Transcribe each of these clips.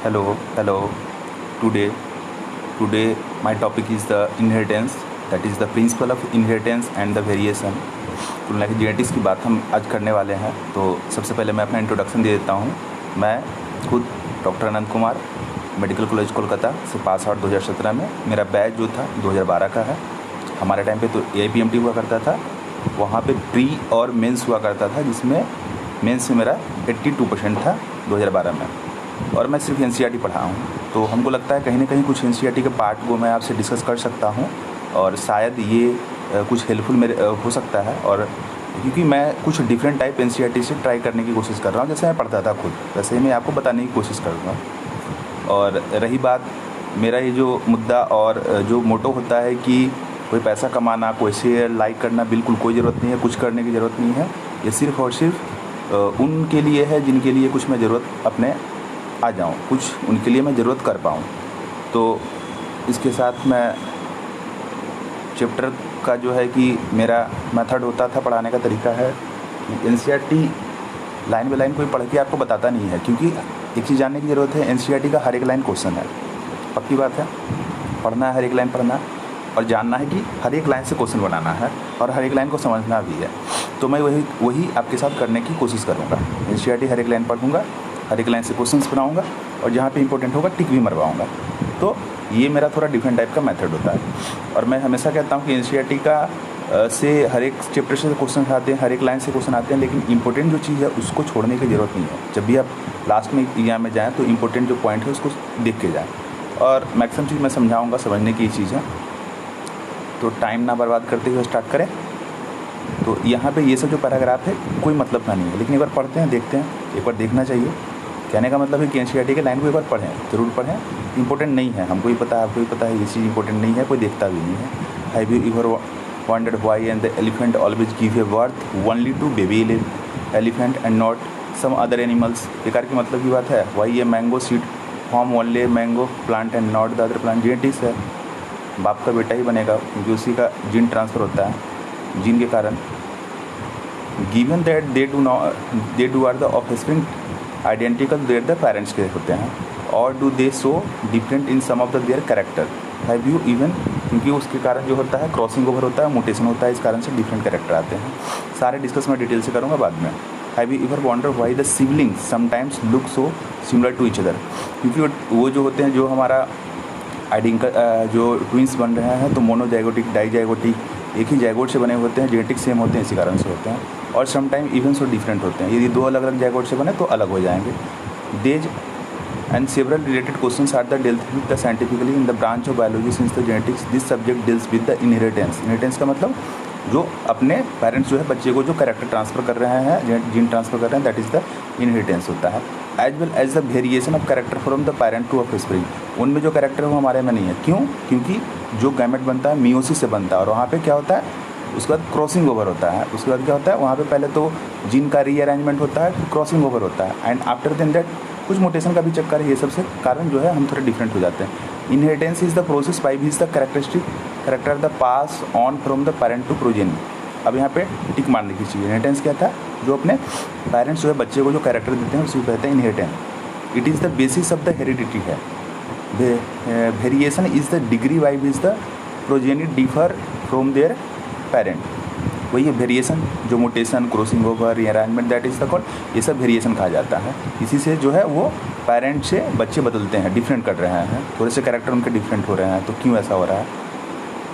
Hello. Today, today my topic is the inheritance. That is the principle of inheritance and the variation. कुल मिला के genetics की बात हम आज करने वाले हैं। तो सबसे पहले मैं अपना इंट्रोडक्शन दे देता हूँ। मैं खुद डॉक्टर अनंत कुमार मेडिकल कॉलेज कोलकाता से पास आउट 2017 में। मेरा बैच जो था 2012 का है। हमारे टाइम पे तो AIPMT हुआ करता था, वहाँ पे प्री और मेंस हुआ करता था, जिसमें मेंस में मेरा 82% था 2012 में, और मैं सिर्फ NCERT पढ़ा हूँ। तो हमको लगता है कहीं ना कहीं कुछ NCERT के पार्ट को मैं आपसे डिस्कस कर सकता हूँ, और शायद ये कुछ हेल्पफुल मेरे हो सकता है। और क्योंकि मैं कुछ डिफरेंट टाइप NCERT से ट्राई करने की कोशिश कर रहा हूँ, जैसे मैं पढ़ता था खुद, वैसे ही मैं आपको बताने की कोशिश करूँगा। और रही बात मेरा ये जो मुद्दा और जो मोटो होता है कि कोई पैसा कमाना, कोई शेयर लाइक करना, बिल्कुल कोई ज़रूरत नहीं है, कुछ करने की ज़रूरत नहीं है। ये सिर्फ़ और सिर्फ उनके लिए है जिनके लिए कुछ मैं ज़रूरत अपने आ जाऊँ, कुछ उनके लिए मैं ज़रूरत कर पाऊँ। तो इसके साथ मैं चैप्टर का जो है कि मेरा मेथड होता था, पढ़ाने का तरीका है कि NCERT लाइन बाय लाइन कोई पढ़ के आपको बताता नहीं है, क्योंकि एक चीज़ जानने की ज़रूरत है, NCERT का हर एक लाइन क्वेश्चन है। पक्की बात है, पढ़ना है, हर एक लाइन पढ़ना है और जानना है कि हर एक लाइन से क्वेश्चन बनाना है और हर एक लाइन को समझना भी है। तो मैं वही आपके साथ करने की कोशिश करूँगा। NCERT हर एक लाइन पढ़ूँगा, हर एक लाइन से क्वेश्चंस बनाऊँगा, और जहाँ पे इंपॉर्टेंट होगा टिक भी मरवाऊँगा। तो ये मेरा थोड़ा डिफरेंट टाइप का मेथड होता है। और मैं हमेशा कहता हूँ कि NCERT का से हर एक चैप्टर से क्वेश्चन आते हैं, हर एक लाइन से क्वेश्चन आते हैं, लेकिन इंपॉर्टेंट जो चीज़ है उसको छोड़ने की ज़रूरत नहीं है। जब भी आप लास्ट में एग्जाम में जाएँ तो इंपॉर्टेंट जो पॉइंट है उसको देख के जाएँ, और मैक्सिमम चीज़ मैं समझाऊँगा, समझने की चीज़ है। तो टाइम ना बर्बाद करते हुए स्टार्ट करें। तो यहाँ पे ये सब जो पैराग्राफ है कोई मतलब का नहीं है, लेकिन एक बार पढ़ते हैं, देखते हैं, एक बार देखना चाहिए। कहने का मतलब है कि NCERT के लाइन को एक बार पढ़ें, ज़रूर पढ़ें। इंपॉर्टेंट नहीं है, हमको ही पता है, आपको ही पता है, ये चीज़ इंपॉर्टेंट नहीं है, कोई देखता भी नहीं है। Have you ever wondered why and the elephant always give a birth only to baby elephant and not some other animals. बेकार की मतलब की बात है। Why a mango seed form only mango plant and not the other plant. Genetics है, बाप का बेटा ही बनेगा, क्योंकि उसी का जीन ट्रांसफ़र होता है, जीन के कारण। Given that they do are the offspring identical there the parents के होते हैं, और do they so different in some of the their character. Have you even, क्योंकि उसके कारण जो होता है क्रॉसिंग ओवर होता है, म्यूटेशन होता है, इस कारण से डिफरेंट कैरेक्टर आते हैं। सारे डिस्कस मैं डिटेल से करूँगा बाद में। Have you ever wonder why the siblings sometimes look so similar to each other. क्योंकि वो जो होते हैं, जो हमारा जो ट्विंस बन रहे हैं, तो मोनोजाइगोटिक, डाईजाइगोटिक, एक ही जाइगोट से बने होते हैं, जेनेटिक सेम होते हैं, इसी कारण से होते हैं। और some time even so different होते हैं। यदि दो अलग अलग जाइगोट से बने तो अलग हो जाएंगे। These and several related questions are the dealt with the scientifically in the branch of biology since the genetics. This subject deals with the inheritance. Inheritance का मतलब जो अपने पेरेंट्स जो है बच्चे को जो कैरेक्टर ट्रांसफ़र कर रहे हैं, जीन ट्रांसफ़र कर रहे हैं, दैट इज़ द इनहेरिटेंस होता है। As well as the variation of character from the parent to offspring. उनमें जो कैरेक्टर है वो हमारे में नहीं है। क्यों? क्योंकि जो गैमेट बनता है मियोसिस से बनता है, और वहाँ पे क्या होता है, उसके बाद क्रॉसिंग ओवर होता है। उसके बाद क्या होता है, वहाँ पे पहले तो जीन का रीअरेंजमेंट होता है, फिर क्रॉसिंग ओवर होता है, एंड आफ्टर देन दैट कुछ मोटेशन का भी चक्कर है। ये सबसे कारण जो है हम थोड़े डिफरेंट हो जाते हैं। Inheritance is the process by which the character the pass on from the parent to progeny. अब यहाँ पे टिक मारने की चीज़, इनहेरिटेंस क्या था, जो अपने पेरेंट्स जो है बच्चे को जो कैरेक्टर देते हैं उसी को कहते हैं inheritance. It is the basis of the heredity है। Variation is the degree by which the progeny differ from their parent. वही है वेरिएशन, जो mutation, crossing over, rearrangement, that is the called, ये सब वेरिएशन कहा जाता है। इसी से जो है वो पेरेंट से बच्चे बदलते हैं, डिफरेंट कर रहे हैं, थोड़े से कैरेक्टर उनके डिफरेंट हो रहे हैं। तो क्यों ऐसा हो रहा है?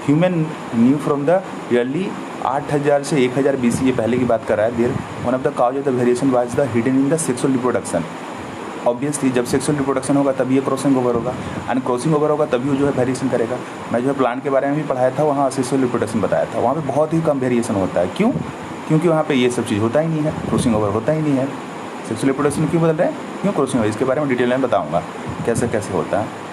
Human new from the yearly 8000 से 1000 BC, ये पहले की बात कर रहा है। There one of the cause of the variation was the hidden in the sexual reproduction. Obviously जब सेक्सुअल रिप्रोडक्शन होगा तभी ये क्रॉसिंग ओवर होगा, एंड क्रॉसिंग ओवर होगा तभी वो जो है वेरिएशन करेगा। मैं जो है प्लांट के बारे में भी पढ़ाया था, वहाँ सेक्सुअल रिप्रोडक्शन बताया था, वहाँ पे बहुत ही कम वेरिएशन होता है। क्यों? क्योंकि वहाँ पे ये सब चीज़ होता ही नहीं है, क्रॉसिंग ओवर होता ही नहीं है। सेक्सुअल रिप्रोडक्शन क्यों बदल रहे हैं? क्यों क्रॉसिंग ओवर? इसके बारे में डिटेल में बताऊँगा कैसे कैसे होता है।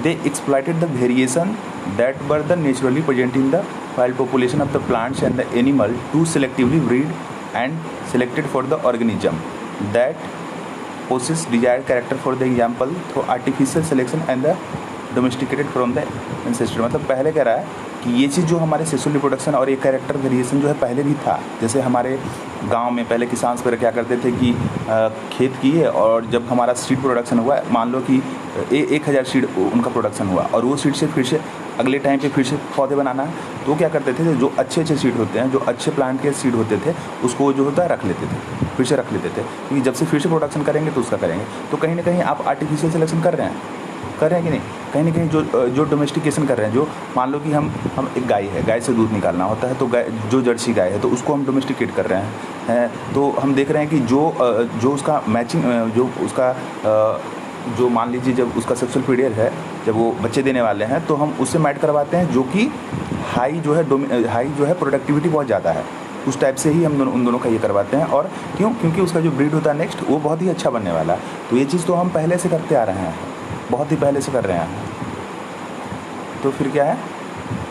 They exploited the variation that were the naturally present in the wild population of the plants and the animal to selectively breed and selected for the organism that possess desired character, for the example through artificial selection and the domesticated from the ancestor। मतलब पहले कह रहा है कि ये चीज़ जो हमारे sexual reproduction और ये कैरेक्टर वेरिएशन जो है पहले भी था। जैसे हमारे गांव में पहले किसान वगैरह क्या करते थे कि खेत किए और जब हमारा सीड प्रोडक्शन हुआ, मान लो कि 1000 सीड उनका प्रोडक्शन हुआ और वो सीड से फिर से अगले टाइम पे फिर से पौधे बनाना है, तो क्या करते थे, जो अच्छे सीड होते हैं, जो अच्छे प्लांट के सीड होते थे, उसको जो होता है रख लेते थे, फिर से रख लेते थे, क्योंकि जब से फिर से प्रोडक्शन करेंगे तो उसका करेंगे। तो कहीं ना कहीं आप आर्टिफिशियल सिलेक्शन कर रहे हैं कि नहीं, कहीं ना कहीं जो डोमेस्टिकेशन कर रहे हैं, जो मान लो कि हम एक गाय है, गाय से दूध निकालना होता है, तो गाय जो जर्सी गाय है तो उसको हम डोमेस्टिकेट कर रहे हैं, तो हम देख रहे हैं कि जो उसका मैचिंग, जो उसका जो मान लीजिए जब उसका सेक्सुअल पीरियड है, जब वो बच्चे देने वाले हैं, तो हम उससे मैट करवाते हैं जो कि हाई जो है प्रोडक्टिविटी बहुत ज़्यादा है, उस टाइप से ही हम उन दोनों का ये करवाते हैं। और क्यों? क्योंकि उसका जो ब्रीड होता है नेक्स्ट वो बहुत ही अच्छा बनने वाला है। तो ये चीज़ तो हम पहले से करते आ रहे हैं, बहुत ही पहले से कर रहे हैं। तो फिर क्या है,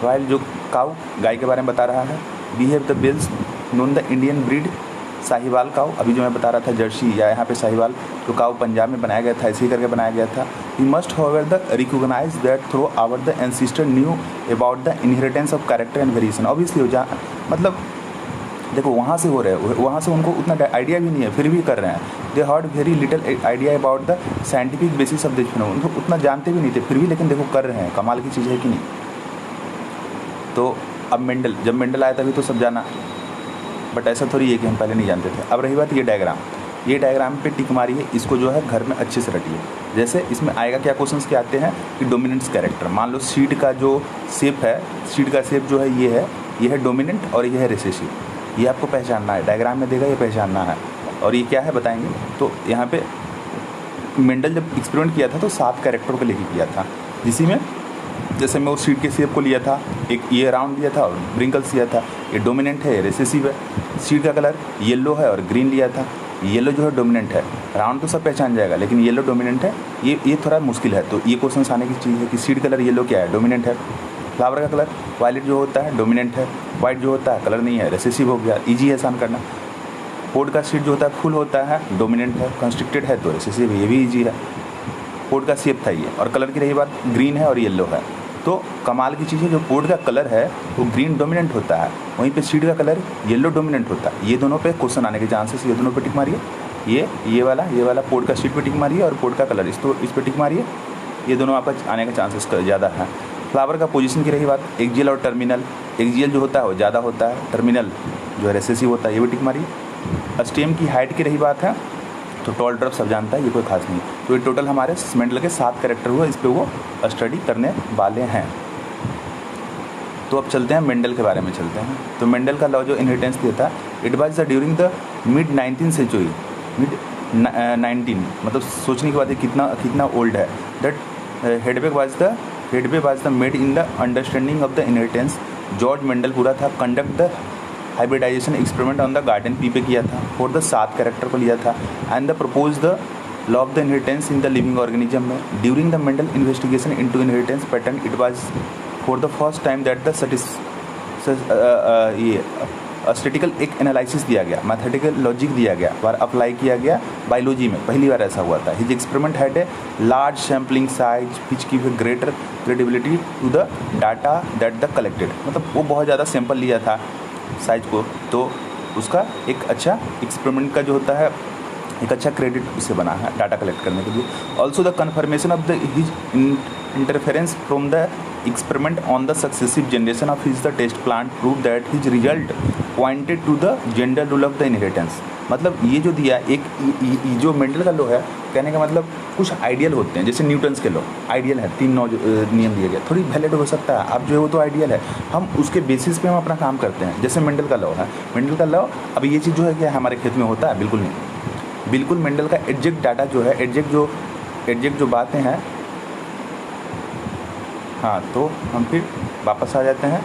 वाइल जो काऊ गाय के बारे में बता रहा है, we have the bills known the Indian breed Sahiwal cow, अभी जो मैं बता रहा था जर्सी या यहाँ पे साहिवाल, जो काऊ पंजाब में बनाया गया था, ऐसे ही करके बनाया गया था। We must however the recognize that through our the ancestor knew about the inheritance of character and variation. Obviously मतलब देखो वहाँ से हो रहे हैं, वहाँ से उनको उतना आइडिया भी नहीं है, फिर भी कर रहे हैं। दे heard very little idea about the scientific basis of this phenomenon, उनको उतना जानते भी नहीं थे, फिर भी लेकिन देखो कर रहे हैं। कमाल की चीज़ है कि नहीं। तो अब जब मेंडल आया तभी तो सब जाना, बट ऐसा थोड़ी है कि हम पहले नहीं जानते थे। अब रही बात ये डायग्राम पे टिक मारिए, इसको जो है घर में अच्छे से रटिए। जैसे इसमें आएगा क्या, क्वेश्चंस क्या आते हैं कि डोमिनेंस कैरेक्टर, मान लो सीड का जो शेप है, सीड का शेप जो है ये है डोमिनेंट और ये है रिसेसिव, ये आपको पहचानना है, डायग्राम में देगा ये पहचानना है। और ये क्या है बताएंगे। तो यहाँ पे मेंडल जब एक्सपेरिमेंट किया था तो 7 कैरेक्टर को लेके किया था, जिसी में जैसे मैं उस सीड के शेप को लिया था, एक ये राउंड लिया था और ब्रिंकल्स लिया था, ये डोमिनेंट है, ये रिसेसिव है। सीड का कलर येलो है और ग्रीन लिया था, येलो जो है डोमिनेंट है, राउंड तो सब पहचान जाएगा लेकिन येलो डोमिनेंट है, ये थोड़ा मुश्किल है। तो ये क्वेश्चन आने की चीज़ है कि सीड कलर येलो क्या है, डोमिनेंट है। फ्लावर का कलर वायलेट जो होता है डोमिनेंट है, वाइट जो होता है कलर नहीं है, रिसेसिव हो गया, ईजी है आसान करना। पोड का सीड जो होता है फुल होता है डोमिनेंट है, कंस्ट्रिक्टेड है तो रिसेसिव है, ये भी ईजी है। पोड का शेप था ये, और कलर की रही बात, ग्रीन है और येलो है। तो कमाल की चीज़ है, जो पोड का कलर है वो ग्रीन डोमिनेंट होता है, वहीं पे सीड का कलर येलो डोमिनेंट होता है। ये दोनों पे क्वेश्चन आने के चांसेस, ये दोनों पे टिक मारिए। ये वाला पोड का सीड पे टिक मारिए और पोड का कलर इस पे टिक मारिए, ये दोनों आपका आने का चांसेस ज़्यादा है। फ्लावर का पोजीशन की रही बात, एक्जियल और टर्मिनल, एक्जियल जो होता है वो ज़्यादा होता है, टर्मिनल जो है रिसेसिव होता है, ये भी टिक मारिए। स्टेम की हाइट की रही बात है तो टॉल ड्रप सब जानता है, ये कोई खास नहीं। तो ये टोटल हमारे मेंडल के 7 कैरेक्टर हुआ, इस पर वो स्टडी करने वाले हैं। तो अब चलते हैं मेंडल के बारे में चलते हैं। तो मेंडल का लॉ जो इनहेरिटेंस दिया था, it was the during the mid 19th century, mid 19 मतलब सोचने की बात है कितना ओल्ड है। That headway was the made in the understanding of the inheritance. George Mendel पूरा था conduct the hybridization experiment on the garden pea पे किया था, और द 7 कैरेक्टर को लिया था, and the propose the law of the inheritance in the living organism में। During the Mendel investigation into inheritance pattern, it was for the first time that the statistical एक analysis दिया गया, mathematical logic दिया गया, बार apply किया गया biology में, पहली बार ऐसा हुआ था। His experiment had a large sampling size which give a greater credibility to the data that the collected, मतलब वो बहुत ज़्यादा सैंपल लिया था साइज को, तो उसका एक अच्छा एक्सपेरिमेंट का जो होता है एक अच्छा क्रेडिट उससे बना है डाटा कलेक्ट करने के लिए। Also the confirmation of the his interference from the experiment on the successive generation of his the test plant proved that his result pointed to the gender rule of the inheritance। मतलब ये जो दिया एक जो Mendel का law है, कहने का मतलब कुछ आइडियल होते हैं, जैसे न्यूटन्स के लॉ आइडियल है, 3 नियम दिया गया, थोड़ी वैलिड हो सकता है, अब जो है वो तो आइडियल है, हम उसके बेसिस पे हम अपना काम करते हैं। जैसे मेंडल का लॉ है, मेंडल का लॉ, अब ये चीज़ जो है क्या हमारे खेत में होता है, बिल्कुल नहीं, बिल्कुल मेंडल का एग्जैक्ट डाटा जो है, एग्जैक्ट जो बातें हैं। हाँ, तो हम फिर वापस आ जाते हैं।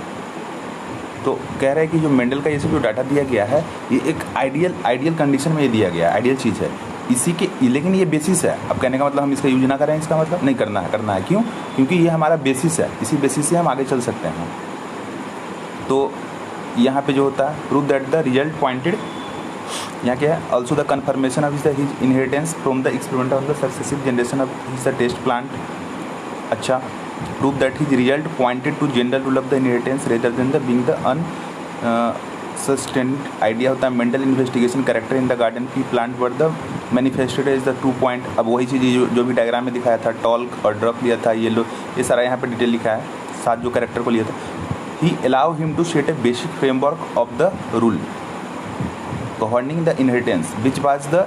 तो कह रहे हैं कि जो मेंडल का ये सब जो डाटा दिया गया है, ये एक आइडियल कंडीशन में ये दिया गया है, आइडियल चीज़ है इसी के, लेकिन ये बेसिस है। अब कहने का मतलब हम इसका यूज ना करें, इसका मतलब नहीं करना है। क्यों? क्योंकि ये हमारा बेसिस है, इसी बेसिस से हम आगे चल सकते हैं। तो यहाँ पे जो होता है prove that the result pointed, यहाँ क्या है, also the confirmation of his inheritance from the experiment of the successive generation of his the test plant. अच्छा, prove that his result pointed to general rule of the inheritance rather than the being the unsustained idea होता है mental investigation character in the garden की plant were the manifested as the 2 point। अब वही चीज़ जो भी diagram में दिखाया था, टॉल्क और ड्रप लिया था, येलो, ये सारा यहाँ पे डिटेल लिखा है, 7 जो कैरेक्टर को लिया था। he allow him to set a basic framework of the rule governing the inheritance which was the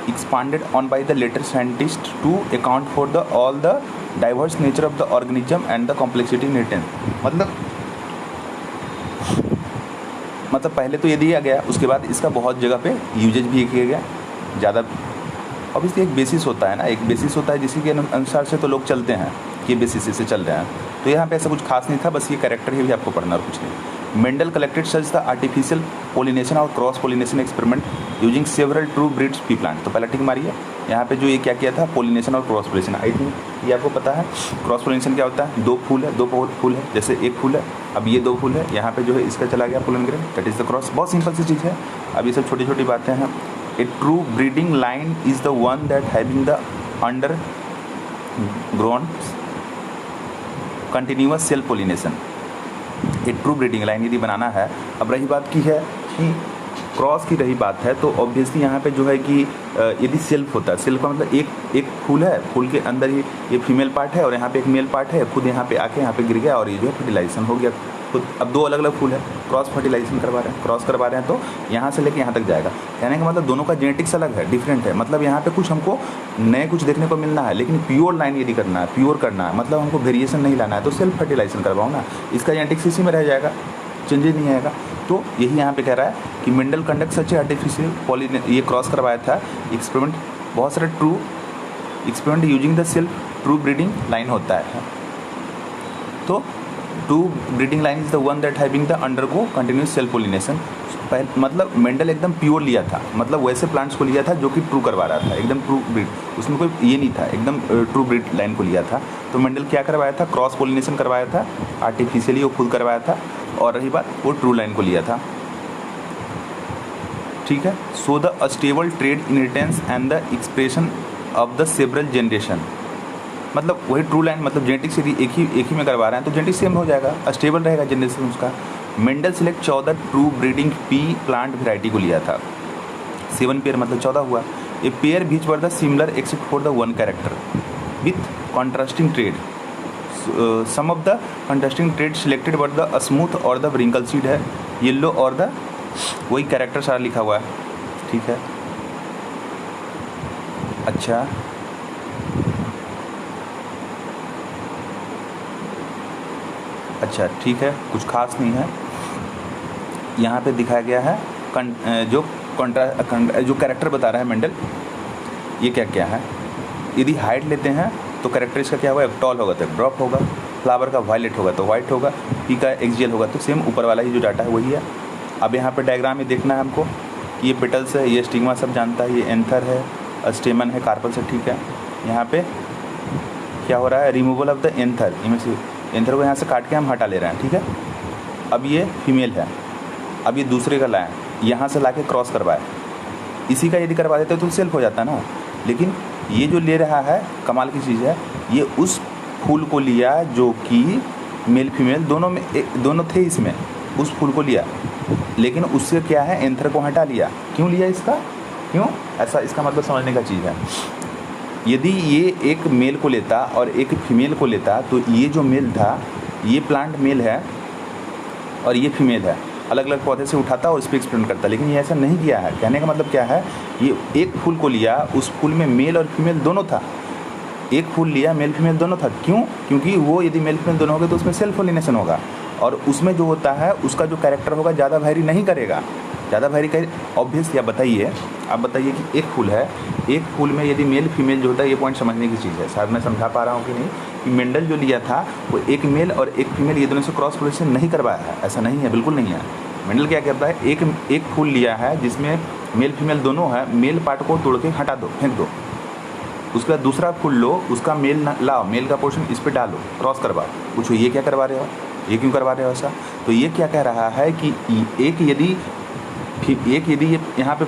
expanded on by the later scientists to account for the all the diverse nature of the organism and the complexity inheritance। मतलब पहले तो ये दिया गया, उसके बाद इसका बहुत जगह पे यूजेज भी किया गया ज़्यादा। ऑब्वियसली एक बेसिस होता है ना, एक बेसिस होता है जिसी के अनुसार से तो लोग चलते हैं कि बेसिस से चल रहे हैं। तो यहाँ पे ऐसा कुछ खास नहीं था, बस ये कैरेक्टर ही भी आपको पढ़ना और कुछ नहीं। Mendel collected such the artificial pollination और cross pollination experiment using several true breeds pea plant. तो पहला टिक मारिए। यहाँ पे जो ये क्या किया था, पोलिनेशन और क्रॉस पोलिनेशन। आई थिंक ये आपको पता है। क्रॉस पोलिनेशन क्या होता है, 2 फूल है, 2 फूल है, जैसे एक फूल है, अब ये 2 फूल है, यहाँ पे जो है इसका चला गया pollen grain, that is the cross. बहुत सिंपल सी चीज़ है। अब ये सब छोटी छोटी बातें हैं। A true breeding line is the one that having the undergone continuous self pollination. एक ट्रू ब्रीडिंग लाइन यदि बनाना है, अब रही बात की है कि क्रॉस की रही बात है, तो ऑब्वियसली यहाँ पे जो है कि यदि सेल्फ होता है, सेल्फ का मतलब एक फूल है, फूल के अंदर ही ये फीमेल पार्ट है और यहाँ पे एक मेल पार्ट है, खुद यहाँ पे आके यहाँ पे गिर गया और ये जो है फर्टिलाइजेशन हो गया खुद। अब 2 अलग अलग फूल है, क्रॉस फर्टिलाइजेशन करवा रहे हैं, क्रॉस करवा रहे हैं, तो यहाँ से लेके यहाँ तक जाएगा। कहने का मतलब दोनों का जेनेटिक्स अलग है, डिफरेंट है। मतलब यहाँ पे कुछ हमको नए कुछ देखने को मिलना है, लेकिन प्योर लाइन यदि करना है, प्योर करना है, मतलब हमको वेरिएशन नहीं लाना है, तो सेल्फ फर्टिलाइजेशन करवाओ ना, इसका जेनेटिक्स इसी में रह जाएगा, चेंजेस नहीं आएगा। तो यही यहाँ पे कह रहा है कि मेंडल कंडक्ट सच आर्टिफिशियल ये क्रॉस करवाया था एक्सपेरिमेंट, बहुत सारे true experiment using the self true breeding line होता है। तो true breeding line is the one that having the undergo continuous self pollination. मतलब मेंडल एकदम प्योर लिया था, मतलब वैसे प्लांट्स को लिया था जो कि ट्रू करवा रहा था, एकदम ट्रू ब्रीड, उसमें कोई ये नहीं था, एकदम ट्रू ब्रीड लाइन को लिया था। तो मेंडल क्या करवाया था, क्रॉस पोलिनेशन करवाया था, आर्टिफिशियली वो खुद करवाया था, और रही बात वो ट्रू लाइन को लिया था। ठीक है। So the astable trade inheritance and the expression of the several generation, मतलब वही ट्रू लाइन, मतलब जेनेटिक्स यदि एक ही में करवा रहे हैं तो जेनेटिक्स सेम हो जाएगा, अस्टेबल रहेगा जनरेशन उसका। Mendel select 14 true breeding pea plant variety को लिया था, 7 पेयर मतलब 14 हुआ। A pair each were the similar except for the 1 character with contrasting trait. Some of the contrasting trait selected were the smooth और the wrinkle seed है, yellow और the वही character सारा लिखा हुआ है। ठीक है, अच्छा ठीक है, कुछ खास नहीं है। यहाँ पे दिखाया गया है जो कैरेक्टर बता रहा है मेंडल, ये क्या क्या है। यदि हाइट लेते हैं तो कैरेक्टर इसका क्या होगा, टॉल होगा तो ड्रॉप होगा, फ्लावर का वायलेट होगा तो वाइट होगा, पी का एक्सियल होगा, तो सेम ऊपर वाला ही जो डाटा है वही है। अब यहाँ पे डायग्राम में देखना है हमको कि ये पेटल्स है, ये स्टिग्मा सब जानता है, ये एंथर है, स्टेमन है, कार्पल से। ठीक है, यहाँ पे क्या हो रहा है, रिमूवल ऑफ द एंथर, इनमें से एंथर को यहाँ से काट के हम हटा ले रहे हैं। ठीक है, अब ये फीमेल है, अब ये दूसरे का लाए, यहाँ से ला के क्रॉस करवाए, इसी का यदि करवा देते तो सेल्फ हो जाता ना। लेकिन ये जो ले रहा है, कमाल की चीज़ है, ये उस फूल को लिया जो कि मेल फीमेल दोनों थे इसमें, उस फूल को लिया, लेकिन उससे क्या है, एंथर को हटा लिया। क्यों लिया इसका, क्यों ऐसा, इसका मतलब समझने का चीज़ है। यदि ये एक मेल को लेता और एक फीमेल को लेता, तो ये जो मेल था, ये प्लांट मेल है और ये फीमेल है, अलग अलग पौधे से उठाता और उस पर एक्सपेरिमेंट करता, लेकिन ये ऐसा नहीं किया है। कहने का मतलब क्या है, ये एक फूल को लिया, उस फूल में मेल और फीमेल दोनों था, एक फूल लिया, मेल फीमेल दोनों था। क्यों, क्योंकि वो यदि मेल फीमेल दोनों हो गए तो उसमें सेल्फ पोलिनेशन होगा, और उसमें जो होता है उसका जो कैरेक्टर होगा ज़्यादा वैरी नहीं करेगा, ज़्यादा वैरी करे ऑब्वियसली। आप बताइए कि एक फूल है, एक फूल में यदि मेल फीमेल जो होता है, ये पॉइंट समझने की चीज़ है, शायद मैं समझा पा रहा हूँ कि नहीं, कि मेंडल जो लिया था वो एक मेल और एक फीमेल ये दोनों से क्रॉस पोलिनेशन नहीं करवाया है, ऐसा नहीं है, बिल्कुल नहीं है। मेंडल क्या कहता है, एक फूल लिया है जिसमें मेल फीमेल दोनों है, मेल पार्ट को तोड़ के हटा दो, फेंक दो, उसका दूसरा फूल लो, उसका मेल लाओ, मेल का पोर्शन इस पर डालो, क्रॉस करवाओ। पूछो ये क्या करवा रहे हो, ये क्यों करवा रहे हो ऐसा। तो ये क्या कह रहा है कि एक यदि ये यहाँ पे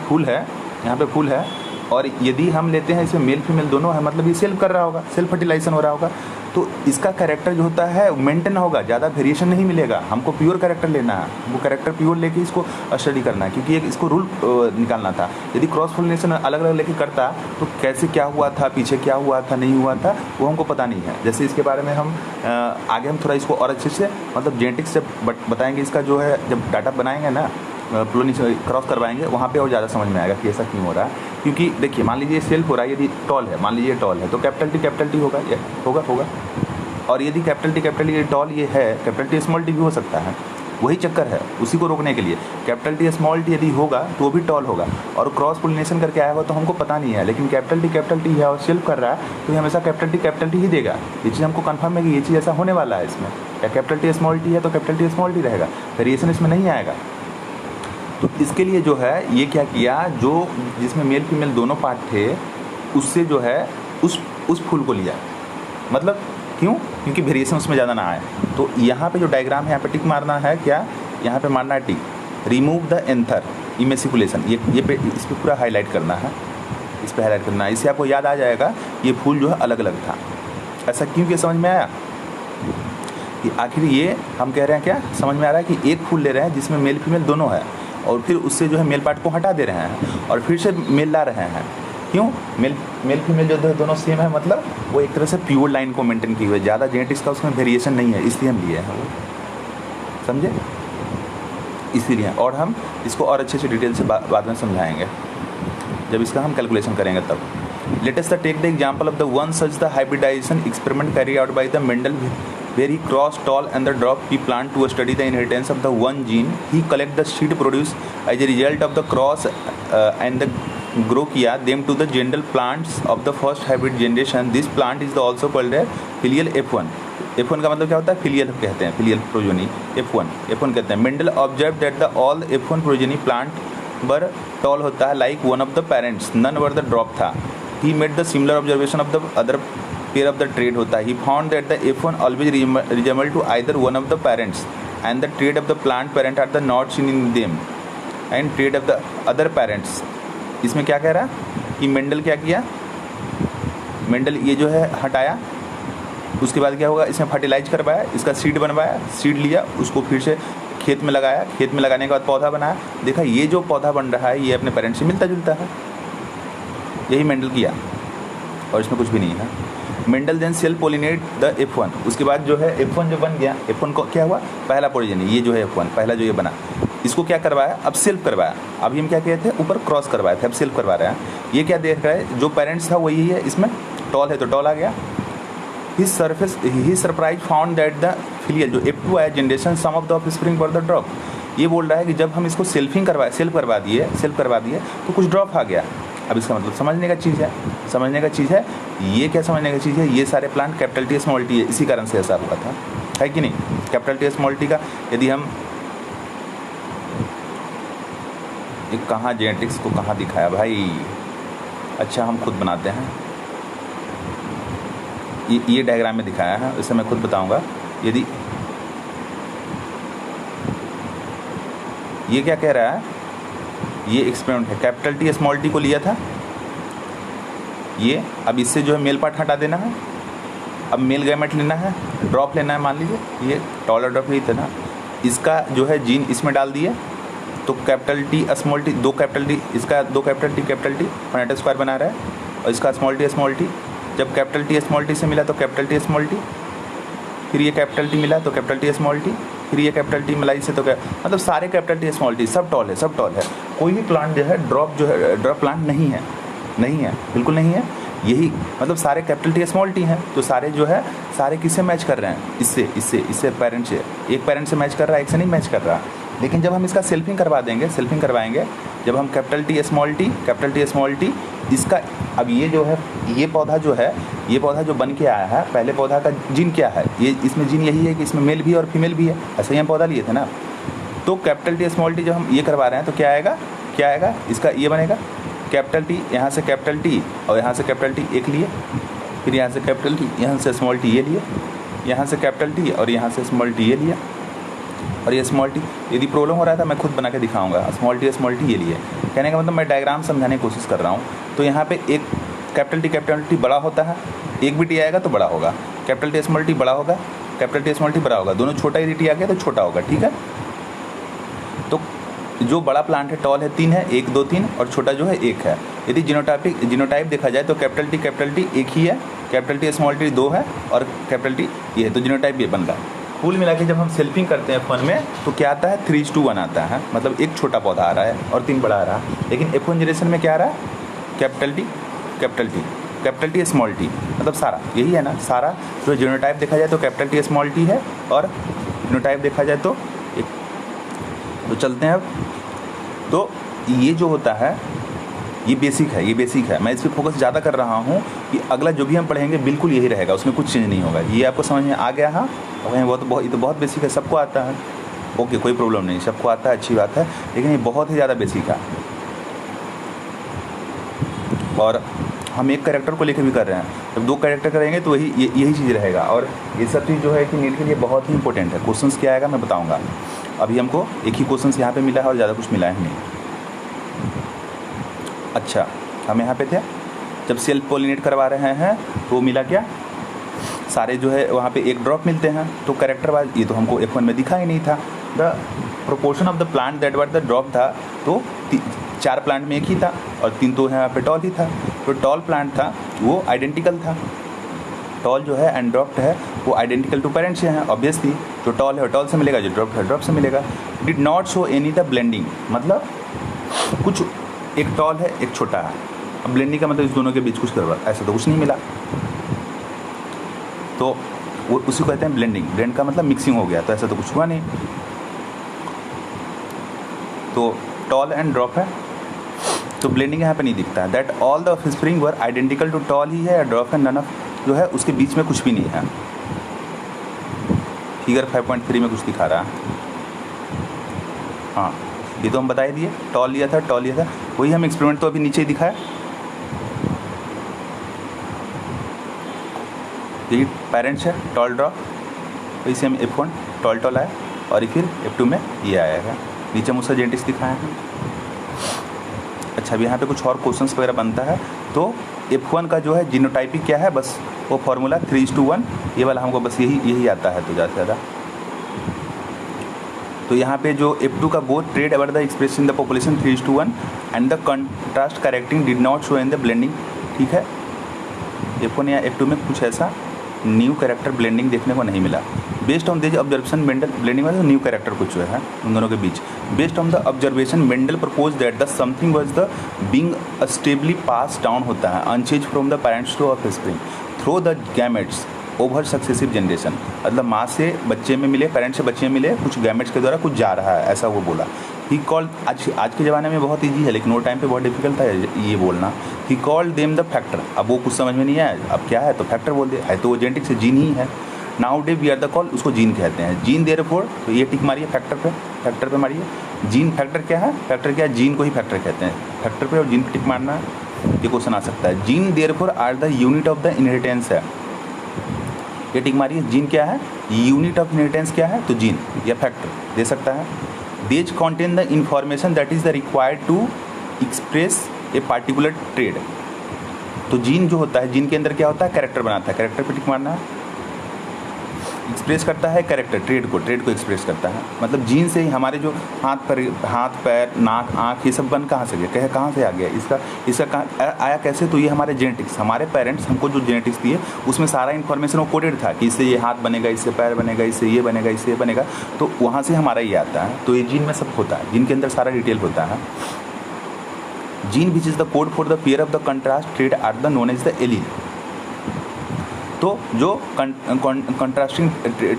फूल है और यदि हम लेते हैं इसमें मेल फीमेल दोनों है, मतलब ये सेल्फ कर रहा होगा, सेल्फ फर्टिलाइजेशन हो रहा होगा। तो इसका कैरेक्टर जो होता है मेंटेन होगा, ज़्यादा वेरिएशन नहीं मिलेगा। हमको प्योर कैरेक्टर लेना है, वो कैरेक्टर प्योर लेके इसको स्टडी करना है, क्योंकि एक इसको रूल निकालना था। यदि क्रॉस पोलिनेशन अलग अलग लेके करता तो कैसे क्या हुआ था, पीछे क्या हुआ था, नहीं हुआ था, वो हमको पता नहीं है। जैसे इसके बारे में हम आगे हम थोड़ा इसको और अच्छे से मतलब जेनेटिक्स से बताएंगे। इसका जो है जब डाटा बनाएंगे ना, क्रॉस करवाएंगे, वहाँ पे और ज़्यादा समझ में आएगा कि ऐसा क्यों हो रहा है। क्योंकि देखिए, मान लीजिए सेल्फ हो रहा है, यदि टॉल है, मान लीजिए टॉल है, तो कैपिटल टी होगा, ये होगा। और यदि कैपिटल टी टॉल ये है, कैपिटल टी स्मॉल टी भी हो सकता है। वही चक्कर है, उसी को रोकने के लिए कैपिटल टी स्मॉल टी यदि होगा तो वो भी टॉल होगा। और क्रॉस पोलिनेशन करके आया होगा तो हमको पता नहीं है, लेकिन कैपिटल टी है और सेल्फ कर रहा है तो ये हमेशा कैपिटल टी ही देगा। ये चीज़ हमको कंफर्म है कि ये चीज़ ऐसा होने वाला है इसमें। या कैपिटल टी स्मॉल टी है तो कैपिटल टी स्मॉल टी रहेगा, वेरिएशन इसमें नहीं आएगा। तो इसके लिए जो है ये क्या किया, जो जिसमें मेल फीमेल दोनों पार्ट थे, उससे जो है उस फूल को लिया। मतलब क्यों? क्योंकि वेरिएशन उसमें ज़्यादा ना आए। तो यहाँ पे जो डायग्राम है, यहाँ पे टिक मारना है, क्या यहाँ पे मारना है टिक। रिमूव द एंथर इमेसिकुलेशन, ये पे इस पर पूरा हाईलाइट करना है, इस पर हाईलाइट करना है। इससे आपको याद आ जाएगा ये फूल जो है अलग अलग था। ऐसा क्यों, क्या समझ में आया? कि आखिर ये हम कह रहे हैं, क्या समझ में आ रहा है कि एक फूल ले रहे हैं जिसमें मेल फीमेल दोनों है, और फिर उससे जो है मेल पार्ट को हटा दे रहे हैं और फिर से मेल ला रहे हैं। क्यों? मेल फीमेल जो दोनों सेम है, मतलब वो एक तरह से प्योर लाइन को मेंटेन की हुई है, ज़्यादा जेनेटिक्स का उसमें वेरिएशन नहीं है, इसलिए हम लिए हैं वो, समझे? इसीलिए। और हम इसको और अच्छे से डिटेल से बाद में समझाएंगे जब इसका हम कैलकुलेशन करेंगे तब। Let us take the example of the one such the hybridization experiment carry out by the Mendel, where he crossed tall and the drop pea plant to study the inheritance of the one gene. He collect the seed produced as a result of the cross and the grow किया them to the general plants of the first hybrid generation. This plant is also called a filial F1. F1 का मतलब क्या होता है? Filial कहते हैं, filial progeny F1 कहते हैं। Mendel observe that the all F1 progeny plant were tall होता है like one of the parents, none were the dwarf था। He made the similar observation of the other pair of the trait होता है। He found that the F1 always resemble to either one of the parents and the trait of the plant parent are the not seen in them and trait of the other parents. इसमें क्या कह रहा है कि Mendel क्या किया, Mendel ये जो है हटाया, उसके बाद क्या होगा, इसमें फर्टिलाइज करवाया, इसका सीड बनवाया, सीड लिया, उसको फिर से खेत में लगाया, खेत में लगाने के बाद पौधा बनाया। देखा ये जो पौधा बन रहा है ये अपने पेरेंट्स से मिलता जुलता है, यही मेंडल किया और इसमें कुछ भी नहीं है। Mendel then self pollinate the F1, उसके बाद जो है F1 जो बन गया, F1 को क्या हुआ, पहला पोलिनेशन, ये जो है F1 पहला जो ये बना, इसको क्या करवाया, अब सेल्फ करवाया। अभी हम क्या कहते हैं, ऊपर क्रॉस करवाए थे, अब सेल्फ करवा रहे हैं। ये क्या देख रहा है, जो पेरेंट्स था वही है, इसमें टॉल है तो टॉल आ गया। He surprise found that the filial जो F2 आया generation some of the offspring for the dwarf. ये बोल रहा है कि जब हम इसको सेल्फ करवा दिए तो कुछ ड्रॉप आ गया। अब इसका मतलब समझने का चीज़ है, ये क्या समझने का चीज़ है, ये सारे plant capital T small T है, इसी कारण से ऐसा हुआ था, है कि नहीं? कैपिटल टी स्मॉल टी का यदि हम एक कहाँ जेनेटिक्स को कहाँ दिखाया भाई, अच्छा हम खुद बनाते हैं, ये डायग्राम में दिखाया है, इसे मैं खुद बताऊंगा। यदि ये क्या कह रहा है, ये एक्सपेरिमेंट है, कैपिटल टी स्मॉल टी को लिया था ये, अब इससे जो है मेल पार्ट हटा देना है, अब मेल गैमेट लेना है, ड्रॉप लेना है, मान लीजिए ये टॉलर ड्रॉप ही था ना, इसका जो है जीन इसमें डाल दिए तो कैपिटल टी स्मॉल टी, दो कैपिटल टी, इसका दो कैपिटल टी फनेटा स्क्वायर बना रहा है, और इसका स्मॉल टी, जब कैपिटल टी स्मॉल टी से मिला तो कैपिटल टी स्मॉल टी, फिर ये कैपिटल टी मिला तो कैपिटल टी स्मॉल टी, फिर ये कैपिटल टी मिला इससे तो क्या, मतलब सारे कैपिटल टी स्मॉल टी सब टॉल है। कोई भी प्लांट जो है ड्रॉप प्लांट नहीं है, बिल्कुल नहीं है। यही मतलब सारे कैपिटल टी स्मॉल टी हैं, तो सारे जो है सारे किससे मैच कर रहे हैं, इससे पेरेंट से, एक पेरेंट से मैच कर रहा है, एक से नहीं मैच कर रहा। लेकिन जब हम इसका सेल्फिंग करवाएंगे, जब हम कैपिटल टी स्मॉल टी इसका, अब ये जो है ये पौधा जो बन के आया है, पहले पौधा का जीन क्या है, ये इसमें जीन यही है कि इसमें मेल भी है और फीमेल भी है, ऐसे ही हम पौधा लिए थे ना। तो कैपिटल टी स्मॉल टी जब हम ये करवा रहे हैं तो क्या आएगा, इसका ये बनेगा कैपिटल टी, यहाँ से कैपिटल टी और यहाँ से कैपिटल टी एक लिए, फिर यहाँ से कैपिटल टी, यहाँ से स्मॉल टी ये लिए, यहाँ से कैपिटल टी और यहाँ से स्मॉल टी ये लिया, और ये स्मॉल टी, यदि प्रॉब्लम हो रहा था मैं खुद बना के दिखाऊंगा, स्मॉल टी ये लिए। कहने का मतलब मैं डायग्राम समझाने की कोशिश कर रहा हूँ। तो यहाँ पे एक कैपिटल टी बड़ा होता है, एक भी टी आएगा तो बड़ा होगा, कैपिटल टी स्मॉल टी बड़ा होगा, कैपिटल टी स्मॉल टी बड़ा होगा, दोनों छोटा यदि टी आ गया तो छोटा होगा, ठीक है। तो जो बड़ा प्लांट है टॉल है 3 है, 1 2 3, और छोटा जो है 1 है। यदि जीनोटाइप देखा जाए तो कैपिटल टी एक ही है, कैपिटल टी स्मॉल टी 2 है, और कैपिटल टी ये है, तो जीनोटाइप ये बन रहा है। कुल मिला के जब हम सेल्फिंग करते हैं F1 में तो क्या आता है, 3:1 आता है, मतलब एक छोटा पौधा आ रहा है और 3 बड़ा आ रहा है। लेकिन F1 जनरेशन में क्या आ रहा है, कैपिटल टी स्मॉल टी, मतलब सारा यही है ना, सारा जो जीनोटाइप देखा जाए तो कैपिटल टी स्मॉल टी है, और जीनोटाइप देखा जाए तो एक। तो चलते हैं अब। तो ये जो होता है ये बेसिक है। मैं इस पर फोकस ज़्यादा कर रहा हूँ कि अगला जो भी हम पढ़ेंगे बिल्कुल यही रहेगा, उसमें कुछ चेंज नहीं होगा। ये आपको समझ में आ गया? हाँ, ये तो बहुत बेसिक है, सबको आता है। ओके, कोई प्रॉब्लम नहीं, सबको आता है, अच्छी बात है, लेकिन ये बहुत ही ज़्यादा बेसिक है। और हम एक कैरेक्टर को लेकर भी कर रहे हैं, जब 2 कैरेक्टर करेंगे तो यही चीज़ रहेगा। और ये सब चीज़ जो है कि नीट के लिए बहुत ही इंपॉर्टेंट है। क्वेश्चंस क्या आएगा मैं बताऊंगा। अभी हमको एक ही क्वेश्चंस यहाँ पे मिला है और ज़्यादा कुछ मिला है नहीं। अच्छा, हम यहाँ पे थे जब सेल्फ पोलिनेट करवा रहे हैं तो मिला क्या, सारे जो है वहाँ पे एक ड्रॉप मिलते हैं। तो कैरेक्टर वाइज ये तो हमको F1 में दिखा ही नहीं था। The proportion of the plant that were the dwarf था, तो 4 प्लांट में एक ही था और 3 तो यहाँ पे टॉल ही था। तो टॉल प्लांट था वो आइडेंटिकल था, टॉल जो है एंड ड्रॉप्ड है वो आइडेंटिकल टू पेरेंट से हैं। ऑब्वियसली जो टॉल है टॉल से मिलेगा, जो ड्रॉप्ड है ड्रॉप से मिलेगा। Did not show any the blending, मतलब कुछ एक टॉल है एक छोटा है, अब ब्लेंडिंग का मतलब इस दोनों के बीच कुछ करवा, ऐसा तो कुछ नहीं मिला। तो वो उसी को कहते हैं ब्लेंडिंग। ब्लेंड का मतलब मिक्सिंग हो गया, तो ऐसा तो कुछ हुआ नहीं। तो टॉल एंड ड्रॉप है, तो ब्लेंडिंग यहाँ पे नहीं दिखता है। That all the offspring were identical to tall ही है, ड्रॉप है, नन ऑफ जो है उसके बीच में कुछ भी नहीं है। फिगर 5.3 में कुछ दिखा रहा है। हाँ, ये तो हम बता ही दिए, टॉल लिया था, वही हम एक्सपेरिमेंट तो अभी नीचे ही दिखाया। यही पेरेंट्स है टॉल ड्रॉप, तो इसे हम F1 टॉल आया, और फिर F2 में ये आया है। नीचे मुझसे जेनेटिक्स दिखाया है। अच्छा, अभी यहाँ पे कुछ और क्वेश्चंस वगैरह बनता है। तो F1 का जो है जीनोटाइपिक क्या है, बस वो फार्मूला 3:1, ये वाला हमको बस यही आता है तो ज़्यादा से ज़्यादा। तो यहाँ पे जो F2 का both trade our the express in the population 3:1 and the contrast correcting did not show in the blending, ठीक है। F1 या F2 में कुछ ऐसा न्यू कैरेक्टर ब्लेंडिंग देखने को नहीं मिला। Based on this observation Mendel, blending में न्यू कैरेक्टर कुछ है उन दोनों के बीच। Based on the observation Mendel propose that the something was the being stably pass down होता है unchanged from the parents to offspring through the gametes over successive generation, मतलब माँ से बच्चे में मिले, पेरेंट्स से बच्चे में मिले, कुछ गैमेट्स के द्वारा कुछ जा रहा है, ऐसा वो बोला। ही कॉल्ड, आज के ज़माने में बहुत ईजी है, लेकिन वो टाइम पे बहुत डिफिकल्ट था ये बोलना। He called them the factor, अब वो कुछ समझ में नहीं आया, अब क्या है तो फैक्टर बोल दे, है तो वो जेनेटिक्स से जीन ही है। Now day we are the call, उसको जीन कहते हैं। जीन देयरफॉर, तो ये टिक मारिए फैक्टर पे मारिए। जीन फैक्टर क्या है, फैक्टर क्या है, जीन को ही फैक्टर कहते हैं। फैक्टर पे और जीन पे टिक मारना, ये क्वेश्चन आ सकता है। Gene therefore are the unit of the inheritance है, ये टिक मारिए। जीन क्या है, यूनिट ऑफ इनहेरिटेंस क्या है, तो जीन या फैक्टर दे सकता है। These contain the information that is the required to express a particular trait. तो जीन जो होता है, जीन के अंदर क्या होता है, कैरेक्टर बनाता है, कैरेक्टर पे टिक मारना है। एक्सप्रेस करता है कैरेक्टर, ट्रेड को एक्सप्रेस करता है। मतलब जीन से ही हमारे जो हाथ पैर नाक आँख ये सब बन कहाँ से गया, कहाँ से आ गया, इसका कहाँ आया, कैसे, तो ये हमारे जेनेटिक्स, हमारे पेरेंट्स हमको जो जेनेटिक्स दिए उसमें सारा इन्फॉर्मेशन वो कोडेड था कि इससे ये हाथ बनेगा, इससे पैर बनेगा, इससे ये बनेगा, इससे ये बनेगा, तो वहाँ से हमारा ये आता है। तो ये जीन में सब होता है, जीन के अंदर सारा डिटेल होता है। Gene which is the code for the pair of the contrast trait are the known as the allele. तो जो कंट्रास्टिंग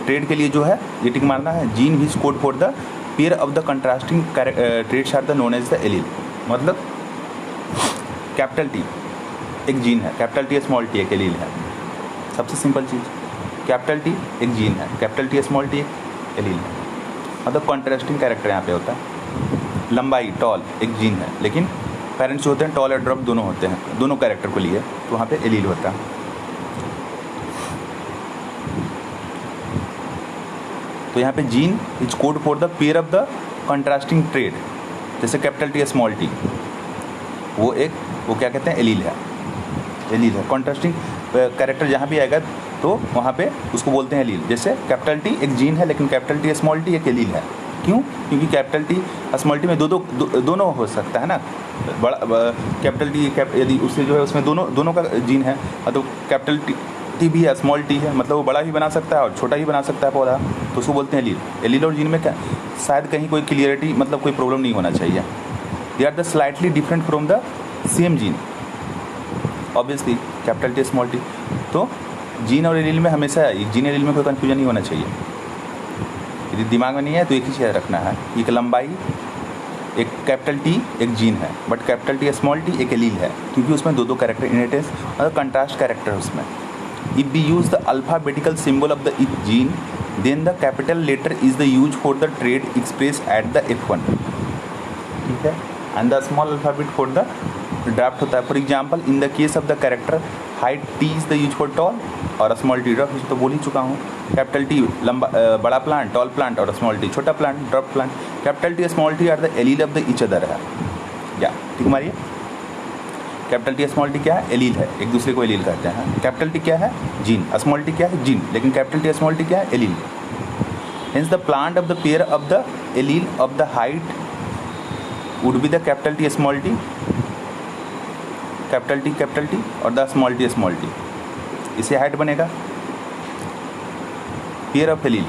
ट्रेड के लिए जो है ये टिक मारना है, gene which code for the pair of the contrasting traits are the known as the allele. मतलब कैपिटल टी एक जीन है, कैपिटल टी स्मॉल टी एक एलील है। सबसे सिंपल चीज़, कैपिटल टी एक जीन है, कैपिटल टी स्मॉल टी एक एलील है। मतलब कंट्रास्टिंग कैरेक्टर यहाँ पे होता है। लंबाई टॉल एक जीन है, लेकिन पेरेंट्स होते हैं टॉल और ड्रॉप दोनों होते हैं, दोनों कैरेक्टर को लिए, तो वहाँ पे एलील होता है। तो यहाँ पे gene is code for the pair of the contrasting trade, जैसे कैपिटल टी स्मॉल टी, वो क्या कहते हैं, एलील है। कंट्रास्टिंग कैरेक्टर जहाँ भी आएगा तो वहाँ पे उसको बोलते हैं एलील। जैसे कैपिटल टी एक जीन है लेकिन कैपिटल टी स्मॉल टी एक एलील है। क्यों? क्योंकि कैपिटल टी स्मॉल टी में दोनों हो सकता है ना। बड़ा कैपिटल टी यदि उससे जो है उसमें दोनों का जीन है, तो कैपिटल टी भी है, स्मॉल टी है, मतलब वो बड़ा भी बना सकता है और छोटा ही बना सकता है पौधा, तो उसको बोलते हैं एलील। एलील और जीन में क्या शायद कहीं कोई क्लियरिटी, मतलब कोई प्रॉब्लम नहीं होना चाहिए। They are the slightly different from the same gene, obviously capital T small T. तो जीन और एलील में हमेशा जीन एलील में कोई कन्फ्यूजन नहीं होना चाहिए। यदि दिमाग में नहीं है तो एक ही चीज़ रखना है, एक लंबाई, एक कैपिटल टी एक जीन है, but capital T small T एक एलील है, क्योंकि उसमें दो कैरेक्टर इनहेरिटेंस मतलब कंट्रास्ट कैरेक्टर उसमें। If we use the alphabetical symbol of the each gene then the capital letter is the use for the trait express at the F1, ठीक है, and the small alphabet for the draft होता है। For example in the case of the character height T is the use for tall और small T draft, तो बोल ही चुका हूँ। कैपिटल टी लंबा बड़ा प्लांट टॉल प्लांट और स्मॉल टी छोटा plant draft plant. Capital T small T are the allele of the each other है, या ठीक मारिए। कैपिटल टी स्मॉल टी क्या है? एलील है, एक दूसरे को एलील कहते हैं। कैपिटल टी क्या है? जीन। स्मॉल टी क्या है? जीन। लेकिन कैपिटल टी स्मॉल टी क्या है? Allele. Hence the plant of the pair of the allele of the height would be the capital T small T, capital T और the small T. इसे height बनेगा pair of allele.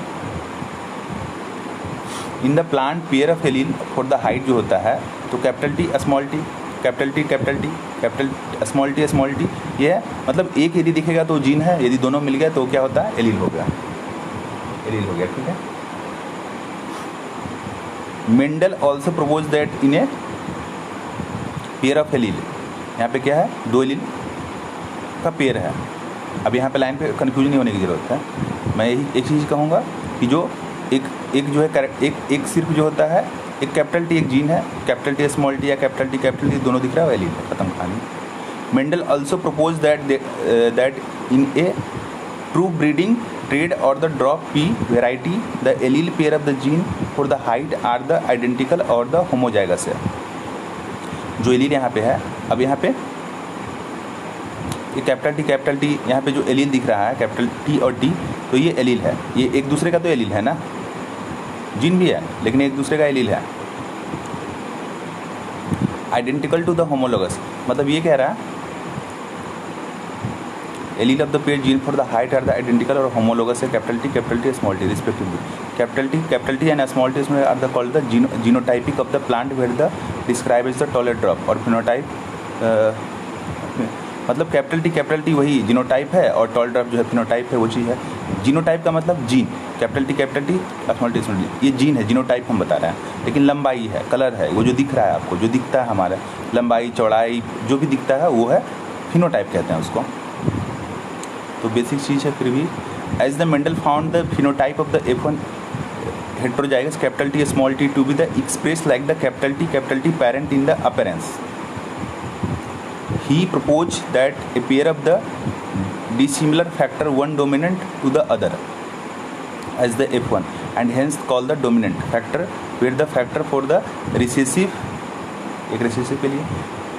In the plant pair of allele for the height जो होता है, तो capital T small T, capital small T, ये है मतलब एक यदि दिखेगा तो जीन है, यदि दोनों मिल गए तो क्या होता है? एलील हो गया, ठीक है। Mendel also propose that in a pair of allele, यहाँ पे क्या है? दो एलील का पेयर है। अब यहाँ पे लाइन पे कन्फ्यूजन नहीं होने की ज़रूरत है। मैं यही एक चीज़ कहूँगा कि जो एक जो है एक सिर्फ जो होता है, एक कैपिटल टी एक जीन है, कैपिटल टी स्मॉल टी या कैपिटल टी दोनों दिख रहा है, एलील है, खत्म कहानी। Mendel also propose that in a true breeding trait और the dwarf pea variety the allele pair of the gene for the height are the identical और द होमोजाइगस है। जो एलील यहाँ पे है, अब यहाँ पे ये कैपिटल टी यहाँ पे जो एलील दिख रहा है कैपिटल टी और टी, तो ये एलील है, ये एक दूसरे का तो एलील है ना, जीन भी है लेकिन एक दूसरे का एलील है। आइडेंटिकल टू द होमोलोगस, मतलब ये कह रहा है allele of the pair gene for the height are the identical और होमोलोगस है capital T small T respectively. Capital T and small T इसमें are the called the genotypic of the plant where the describe is the taller dwarf और phenotype, मतलब capital T वही genotype है और toll drop जो है phenotype है, वो चीज़ है। जीनोटाइप का मतलब gene, capital T small T, ये जीन है, जीनोटाइप हम बता रहे हैं। लेकिन लंबाई है, कलर है, वो जो दिख रहा है आपको, जो दिखता है हमारा लंबाई चौड़ाई जो भी दिखता है वो है फिनोटाइप कहते हैं उसको। तो बेसिक चीज़ है फिर भी। As the Mendel found the phenotype of the F1 heterozygous capital T small t to be the expressed like the capital T parent in the appearance. He proposed that a pair of the dissimilar factor one dominant to the other as the F1 and hence called the dominant factor, where the factor for the recessive, एक recessive के लिए,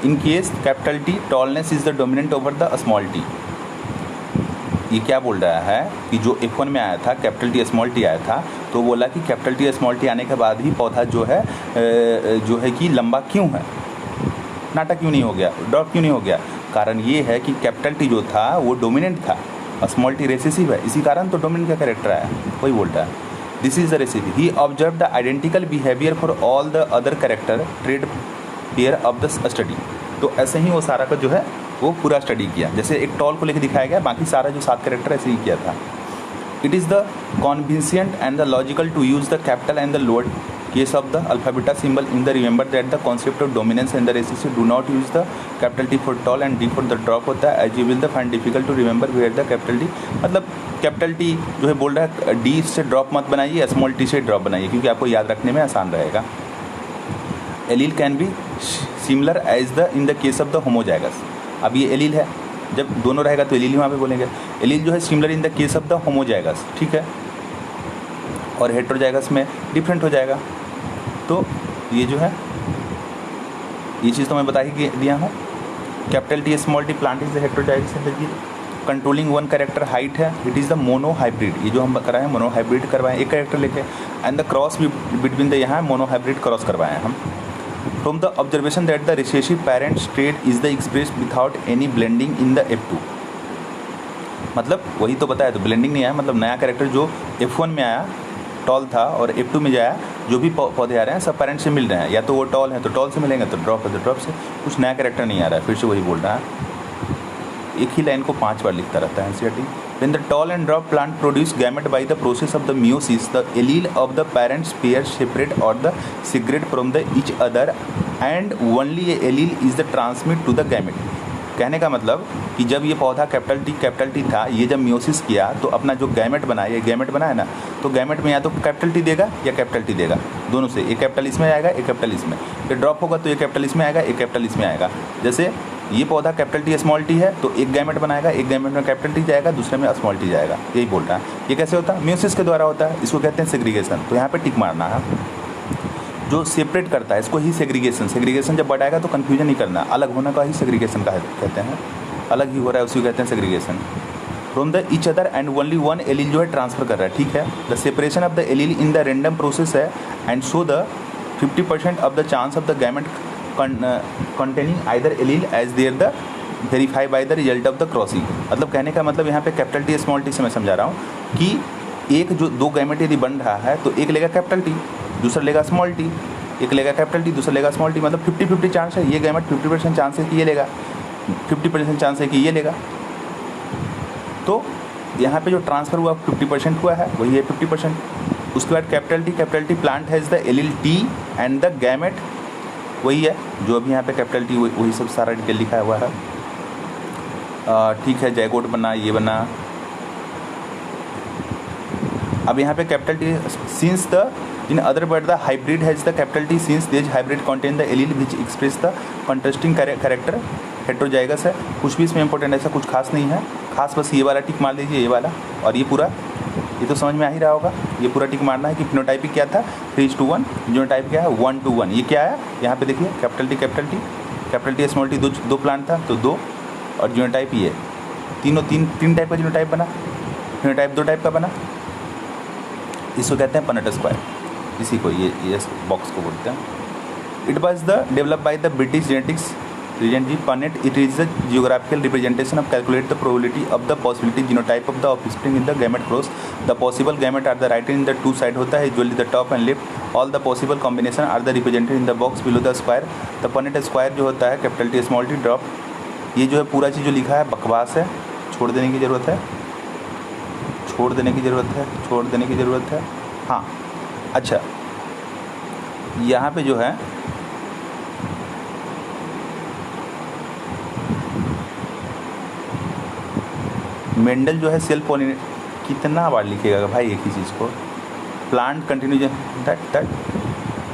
in case capital T tallness is the dominant over the small t. ये क्या बोल रहा है कि जो F1 में आया था कैपिटल टी स्मॉल टी आया था, तो बोला कि कैपिटल टी स्मॉल टी आने के बाद भी पौधा जो है कि लंबा क्यों है, नाटा क्यों नहीं हो गया, ड्रॉप क्यों नहीं हो गया। कारण ये है कि कैपिटल टी जो था वो डोमिनेंट था और स्मॉल टी रेसेसिव है, इसी कारण तो डोमिनेंट का कैरेक्टर आया, वही बोलता है। This is the recipe. He observe the identical behaviour for all the other character trade pair of the study. तो ऐसे ही वो सारा का जो है वो पूरा स्टडी किया, जैसे एक टॉल को लेकर दिखाया गया, बाकी सारा जो 7 कैरेक्टर ऐसे ही किया था। It is the convenient and the logical to use the capital and the lower case of the alphabet symbol in the remember that the concept of dominance and the recessive do not use the capital T for tall and D for the dwarf होता है, as you will the find difficult to remember where the capital T. मतलब capital T जो है बोल रहा है D से drop मत बनाइए, स्मॉल टी से ड्रॉप बनाइए, क्योंकि आपको याद रखने में आसान रहेगा। Allele can be similar as the in the case of the homozygous. अब ये एलील है, जब दोनों रहेगा तो एलील ही वहाँ पे बोलेंगे। एलील जो है similar in the case of the homozygous, ठीक है, और हेट्रोजाइगस में डिफरेंट हो जाएगा। तो ये जो है ये चीज़ तो मैं बता ही दिया हूँ। Capital T small T plant is heterozygous controlling one character height है, it is the monohybrid, ये जो हम कराए हैं मोनो हाइब्रिड करवाएं एक कैरेक्टर लेके, and the cross between the यहाँ मोनो हाइब्रिड क्रॉस करवाए हैं हम। From the observation that the recessive parent state is the express without any blending in the F2, मतलब वही तो बताया, तो ब्लेंडिंग नहीं आया, मतलब नया कैरेक्टर जो F1 में आया टॉल था और F2 में जाया, जो भी पौधे आ रहे हैं सब पेरेंट से मिल रहे हैं, या तो वो टॉल है तो टॉल से मिलेंगे, तो ड्रॉप है तो ड्रॉप से, कुछ नया कैरेक्टर नहीं आ रहा है, फिर से वही बोल रहा है, एक ही लाइन को 5 बार लिखता रहता है NCERT. When the tall and drop plant produce gamete by the process of the meiosis, the allele of the parents pair separate or the segregate from the each other and only a allele is the transmit to the gamete। कहने का मतलब कि जब ये पौधा capital T था, ये जब मियोसिस किया तो अपना जो गैमेट बनाया, ये गैमेट बनाया ना, तो गैमेट में या तो कैपिटल टी देगा या कैपिटल टी देगा, दोनों से, एक कैपिटल इसमें आएगा एक कैपिटल इसमें, फिर ड्रॉप होगा तो ये कैपिटल इसमें आएगा एक कैपिटल इसमें आएगा। जैसे ये पौधा कैपिटल टी स्मॉल टी है तो एक गैमेट बनाएगा, एक गैमेट में कैपिटल टी जाएगा, दूसरे में स्मॉल टी जाएगा, यही बोल रहा है। ये कैसे होता है? मियोसिस के द्वारा होता है, इसको कहते हैं सेग्रीगेशन। तो यहाँ पे टिक मारना है, जो सेपरेट करता है इसको ही सेग्रीगेशन जब बढ़ाएगा तो कन्फ्यूजन नहीं करना, अलग होने का ही सेग्रीगेशन कहते हैं, अलग ही हो रहा है उसी को कहते हैं segregation. From the each other and only one allele जो है ट्रांसफर कर रहा है, ठीक है। The separation of the allele in the random process है and so the 50% of the chance of the gamete containing either allele as there the verify by the result of the crossing. मतलब कहने का मतलब यहाँ पे capital T small T से मैं समझा रहा हूँ कि एक जो दो गैमेट यदि बन रहा है तो एक लेगा कैपिटल टी, दूसरा लेगा स्मॉल टी, एक लेगा कैपिटल टी, दूसरा लेगा स्मॉल टी, मतलब 50-50 चांस है, ये गैमेट 50% चांस है कि ये लेगा, 50% चांस है कि ये लेगा। तो यहाँ पे जो ट्रांसफ़र हुआ 50% हुआ है, वही है 50%। उसके बाद capital T plant has the allele T and the gamete, वही है जो अभी यहाँ पे कैपिटल टी, वही सब सारा डिटेल लिखा हुआ है, ठीक है। जैगोट बना, ये बना। अब यहाँ पे capital T since the in other word the hybrid has the capital T since this hybrid contain the allele which express the contrasting character heterozygous है। कुछ भी इसमें इंपॉर्टेंट ऐसा कुछ खास नहीं है, खास बस ये वाला टिक मार लीजिए, ये वाला, और ये पूरा, ये तो समझ में आ ही रहा होगा, ये पूरा टिक मारना है कि फिनोटाइपिक क्या था 3:1, जीनोटाइप क्या है 1:1। ये क्या है यहाँ पे देखिए, कैपिटल टी स्मॉल टी, दो प्लांट था तो 2, और जीनोटाइप ये तीन टाइप का जीनोटाइप बना, फिनोटाइप 2 टाइप का बना। इसको कहते हैं पनेट स्क्वायर, इसी को ये बॉक्स को बोलते हैं। It was the develop by the British genetics Regent G. Punnett. It is the geographical representation of calculate the probability of the possibility genotype of the offspring in the gamete cross. The possible gamete are the right in the two side होता है, usually the top and left. All the possible combination are the represented in the box below the square. The Punnett square जो होता है capital T small T drop, ये जो है पूरा चीज़ जो लिखा है बकवास है, छोड़ देने की ज़रूरत है, छोड़ देने की ज़रूरत है। हाँ अच्छा, यहाँ पे जो है मेंडल जो है सेल्फ पॉलिनेट, कितना बार लिखेगा भाई एक ही चीज़ को, plant continue that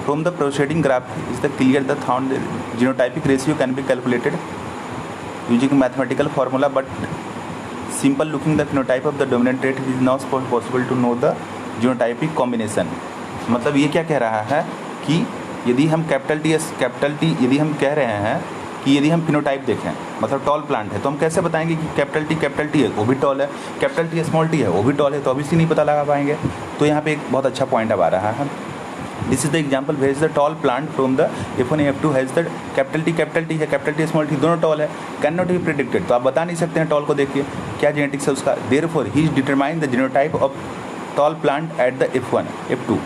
from the proceeding graph is the clear the found genotypic ratio can be calculated using mathematical formula but simple looking the phenotype of the dominant trait is not possible to know the genotypic combination. मतलब ये क्या कह रहा है कि यदि हम capital T यदि हम कह रहे हैं कि यदि हम फिनोटाइप देखें, मतलब टॉल प्लांट है, तो हम कैसे बताएंगे कि कैपिटल टी है वो भी टॉल है, कैपिटल टी स्मॉल टी है वो भी टॉल है, तो ऑब्वियसली नहीं पता लगा पाएंगे। तो यहाँ पे एक बहुत अच्छा पॉइंट अब आ रहा है, this is the example where is the tall plant from the F1 F2 has the capital T है, कैपिटल टी स्मॉल टी दोनों टॉल है, कैन नॉट बी प्रेडिक्टेड। तो आप बता नहीं सकते हैं टॉल को देखिए क्या जेनेटिक्स है उसका। Therefore he is determine the genotype of tall plant at the F1 F2।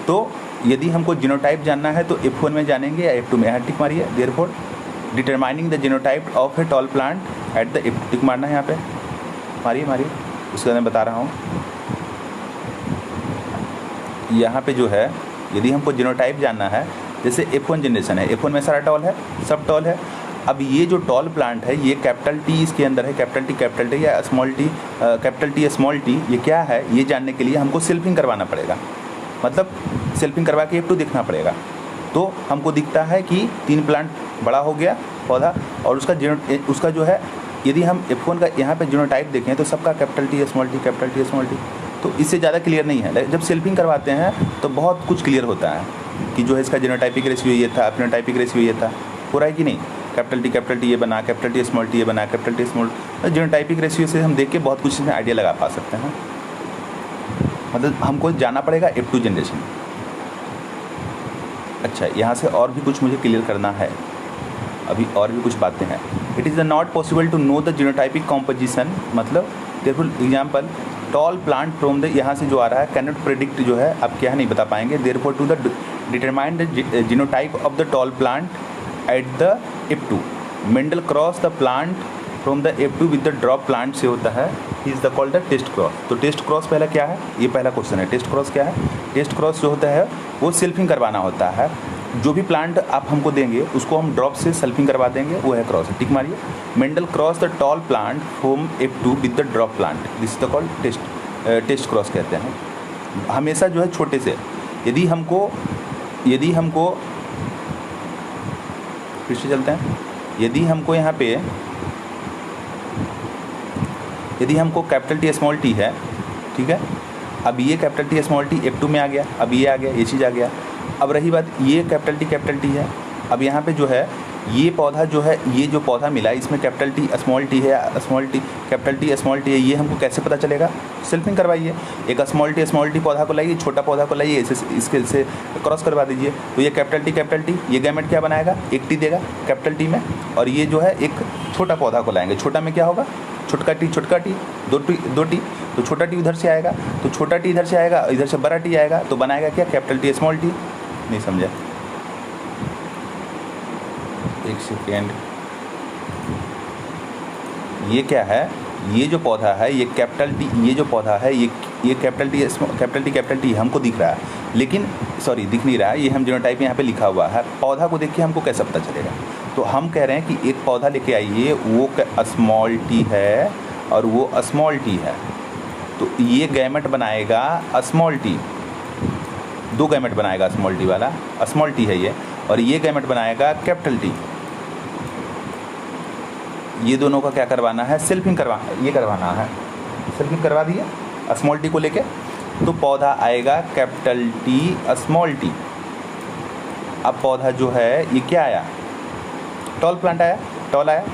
तो यदि हमको जीनोटाइप जानना है तो F1 में जानेंगे या F2 में, यहाँ टिक मारिए। Therefore determining the genotype of a tall plant at the F2, टिक मारना है यहाँ पे, मारिए उसके बाद मैं बता रहा हूँ। यहाँ पे जो है यदि हमको जीनोटाइप जानना है, जैसे F1 जनरेशन है, F1 में सारा टॉल है, सब टॉल है। अब ये जो टॉल प्लांट है ये कैपिटल टी इसके अंदर है, कैपिटल टी या small T, capital T small T, ये क्या है ये जानने के लिए हमको सेल्फिंग करवाना पड़ेगा, मतलब सेल्फिंग करवा के F2 देखना पड़ेगा। तो हमको दिखता है कि 3 प्लांट बड़ा हो गया पौधा, और उसका जो है यदि हम F1 का यहाँ पे जीनोटाइप देखें तो सबका कैपिटल टी स्मॉल टी, तो इससे ज़्यादा क्लियर नहीं है। जब सेल्फिंग करवाते हैं तो बहुत कुछ क्लियर होता है कि जो है इसका जीनोटाइपिक रेशियो ये था, फिनोटाइपिक रेशियो ये था, हो रहा है कि नहीं। कैपिटल टी ये बना, कैपिटल टी स्मॉल टी ये बना, capital T small, genotypic ratio से हम देख के बहुत कुछ इसमें आइडिया लगा पा सकते हैं। मतलब हमको जाना पड़ेगा F2 जनरेशन। अच्छा, यहाँ से और भी कुछ मुझे क्लियर करना है, अभी और भी कुछ बातें हैं। It is not possible to know the genotypic composition, मतलब therefore example tall plant from the, यहाँ से जो आ रहा है कैन नॉट प्रेडिक्ट, जो है आप क्या नहीं बता पाएंगे। Therefore to the determine the genotype of the tall plant at the F2 Mendel cross the plant from the F2 with the drop plant से होता है, is the called the test cross. तो टेस्ट क्रॉस पहला क्या है, ये पहला question है। टेस्ट क्रॉस क्या है? टेस्ट क्रॉस जो होता है वो सेल्फिंग करवाना होता है। जो भी प्लांट आप हमको देंगे उसको हम ड्रॉप से सेल्फिंग करवा देंगे, वो है क्रॉस। टिक मारिए। Mendel cross the tall plant from F2 with the drop plant, this is the called test cross कहते हैं। हमेशा जो है छोटे से, यदि हमको फिर से चलते हैं, यदि हमको यहाँ पे यदि हमको कैपिटल टी स्मॉल टी है, ठीक है, अब ये capital T small T F2 में आ गया, अब ये आ गया, ये चीज़ आ गया। अब रही बात, ये कैपिटल टी है। अब यहाँ पे जो है ये पौधा जो है, ये जो पौधा मिला इसमें कैपिटल टी स्मॉल टी है, कैपिटल टी स्मॉल टी है, ये हमको कैसे पता चलेगा? सेल्फिंग करवाइए। एक स्मॉल टी पौधा को लाइए, छोटा पौधा को लाइए, इसके से क्रॉस करवा दीजिए। तो ये कैपिटल टी ये गैमेट क्या बनाएगा? एक टी देगा कैपिटल टी में, और ये जो है एक छोटा पौधा को लाएंगे, छोटा में क्या होगा? छोटा टी, दो टी, तो छोटा टी उधर से आएगा, तो छोटा टी इधर से आएगा, इधर से बड़ा टी आएगा, तो बनाएगा क्या? Capital T small T. नहीं समझा? एक सेकेंड, ये क्या है? ये जो पौधा है ये कैपिटल टी, ये जो पौधा है ये कैपिटल टी हमको दिख रहा है, लेकिन सॉरी दिख नहीं रहा है, ये हम जीनोटाइप यहाँ पे लिखा हुआ है। पौधा को देख के हमको कैसे पता चलेगा? तो हम कह रहे हैं कि एक पौधा लेके आइए, वो स्मॉल टी है और वो स्मॉल टी है, तो ये गैमेट बनाएगा स्मॉल टी, दो गैमेट बनाएगा स्मॉल टी वाला, स्मॉल टी है ये, और ये गैमेट बनाएगा कैपिटल टी। ये दोनों का क्या करवाना है? सेल्फिंग करवाना है। सेल्फिंग करवा दिए स्मॉल टी को लेके, तो पौधा आएगा कैपिटल टी स्मॉल टी। अब पौधा जो है ये क्या आया? टॉल प्लांट आया, टॉल आया।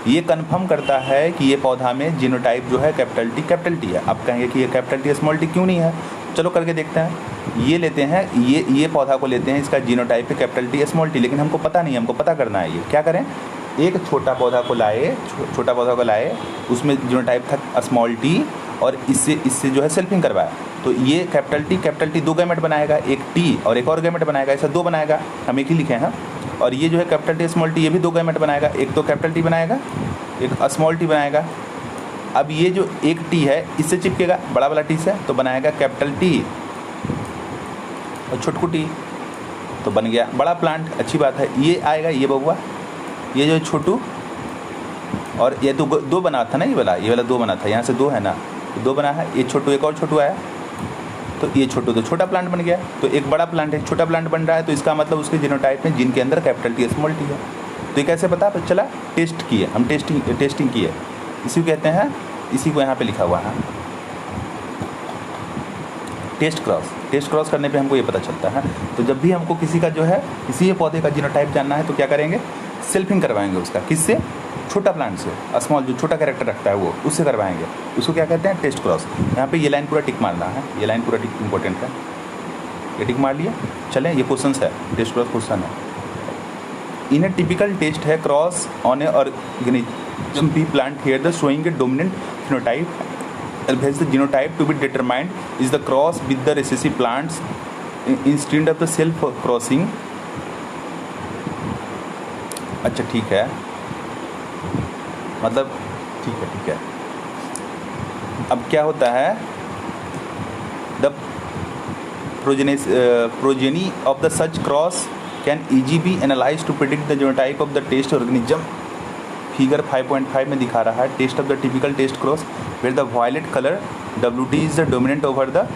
ये कंफर्म करता है कि ये पौधा में जीनोटाइप जो है कैपिटल टी है। अब कहेंगे कि ये कैपिटल टी स्मॉल टी क्यों नहीं है? चलो करके देखते हैं। ये लेते हैं, ये पौधा को लेते हैं, इसका जीनोटाइप है कैपिटल टी स्मॉल टी, लेकिन हमको पता नहीं है, हमको पता करना है। ये क्या करें? एक छोटा पौधा को लाए, उसमें जीनोटाइप था स्मॉल टी, और इससे जो है सेल्फिंग करवाया, तो ये कैपिटल टी दो गैमेट बनाएगा, एक टी और एक और गैमेट बनाएगा, ऐसा दो बनाएगा, हम एक ही लिखे हैं। और ये जो है कैपिटल टी स्मॉल टी, ये भी दो गैमेट बनाएगा, एक तो कैपिटल टी बनाएगा, एक स्मॉल टी बनाएगा। अब ये जो एक टी है इससे चिपकेगा बड़ा वाला टी से, तो बनाएगा कैपिटल टी, और छोटकू टी, तो बन गया बड़ा प्लांट। अच्छी बात है। ये आएगा, ये बउआ, ये जो छोटू, और ये दो बना था ना, ये वाला दो बना था, यहाँ से दो है ना, तो दो बना है। ये छोटू, एक और छोटू आया, तो ये छोटू तो छोटा प्लांट बन गया। तो एक बड़ा प्लांट है, छोटा प्लांट बन रहा है, तो इसका मतलब उसके जीनोटाइप में जिनके अंदर कैपिटल टी स्मॉल टी है। तो ये कैसे पता चला? टेस्ट किए हम, टेस्टिंग किए, इसी को कहते हैं, इसी को यहाँ पे लिखा हुआ है टेस्ट क्रॉस करने पे हमको ये पता चलता है। तो जब भी हमको किसी का जो है, किसी पौधे का जीनोटाइप जानना है, तो क्या करेंगे? सेल्फिंग करवाएंगे उसका। किससे? छोटा प्लांट से, स्मॉल जो छोटा कैरेक्टर रखता है वो, उससे करवाएंगे। उसको क्या कहते हैं? Test cross. यहाँ पे ये लाइन पूरा टिक मारना है, ये लाइन पूरा टिक इंपॉर्टेंट है, ये टिक मार लिया। चलें, ये क्वेश्चन है, टेस्ट क्रॉस क्वेश्चन है। इन ए टिपिकल टेस्ट है cross on a organism be plant here the showing a dominant phenotype the genotype to be determined is the cross with the recessive plants instead of the self crossing। अच्छा ठीक है, मतलब ठीक है। अब क्या होता है? The progeny of the such cross can easily be analyzed to predict the genotype of the test organism। Figure 5.5 में दिखा रहा है test of the typical test cross where the violet colour WT is the dominant over the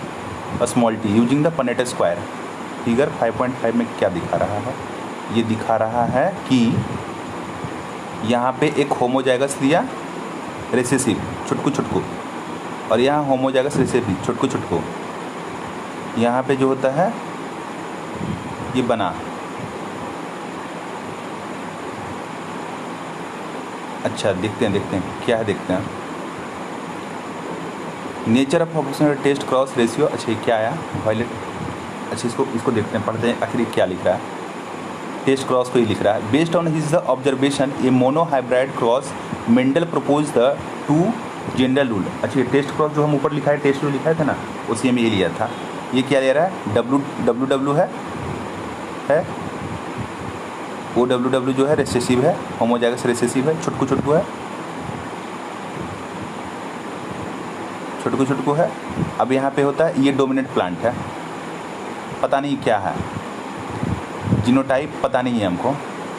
small T using the Punnett square. Figure 5.5 में क्या दिखा रहा है? ये दिखा रहा है कि यहाँ पे एक होमोजाइगस लिया रिसेसिव छुटकू, और यहाँ होमोजाइगस रिसेसिव छुटकू। यहाँ पे जो होता है ये बना, अच्छा देखते हैं क्या है, देखते हैं। Nature of proportional test cross ratio, अच्छा ये क्या आया वायलेट, अच्छा इसको देखते हैं, पढ़ते हैं आखिर क्या लिख रहा है। टेस्ट क्रॉस को ही लिख रहा है। Based on his the observation A mono hybrid cross Mendel propose the two general rule. अच्छा ये टेस्ट क्रॉस जो हम ऊपर लिखा है, टेस्ट रूल लिखा था ना, उसी में ये लिया था। ये क्या ले रहा है, डब्ल्यू है ओ डब्ल्यू जो है रेसेसिव है, होमोजाइगस रेसेसिव है, छुटकू है, छुटकू है। अब यहाँ पे होता है ये डोमिनेंट प्लांट है, पता नहीं क्या है, जीनोटाइप पता नहीं है हमको,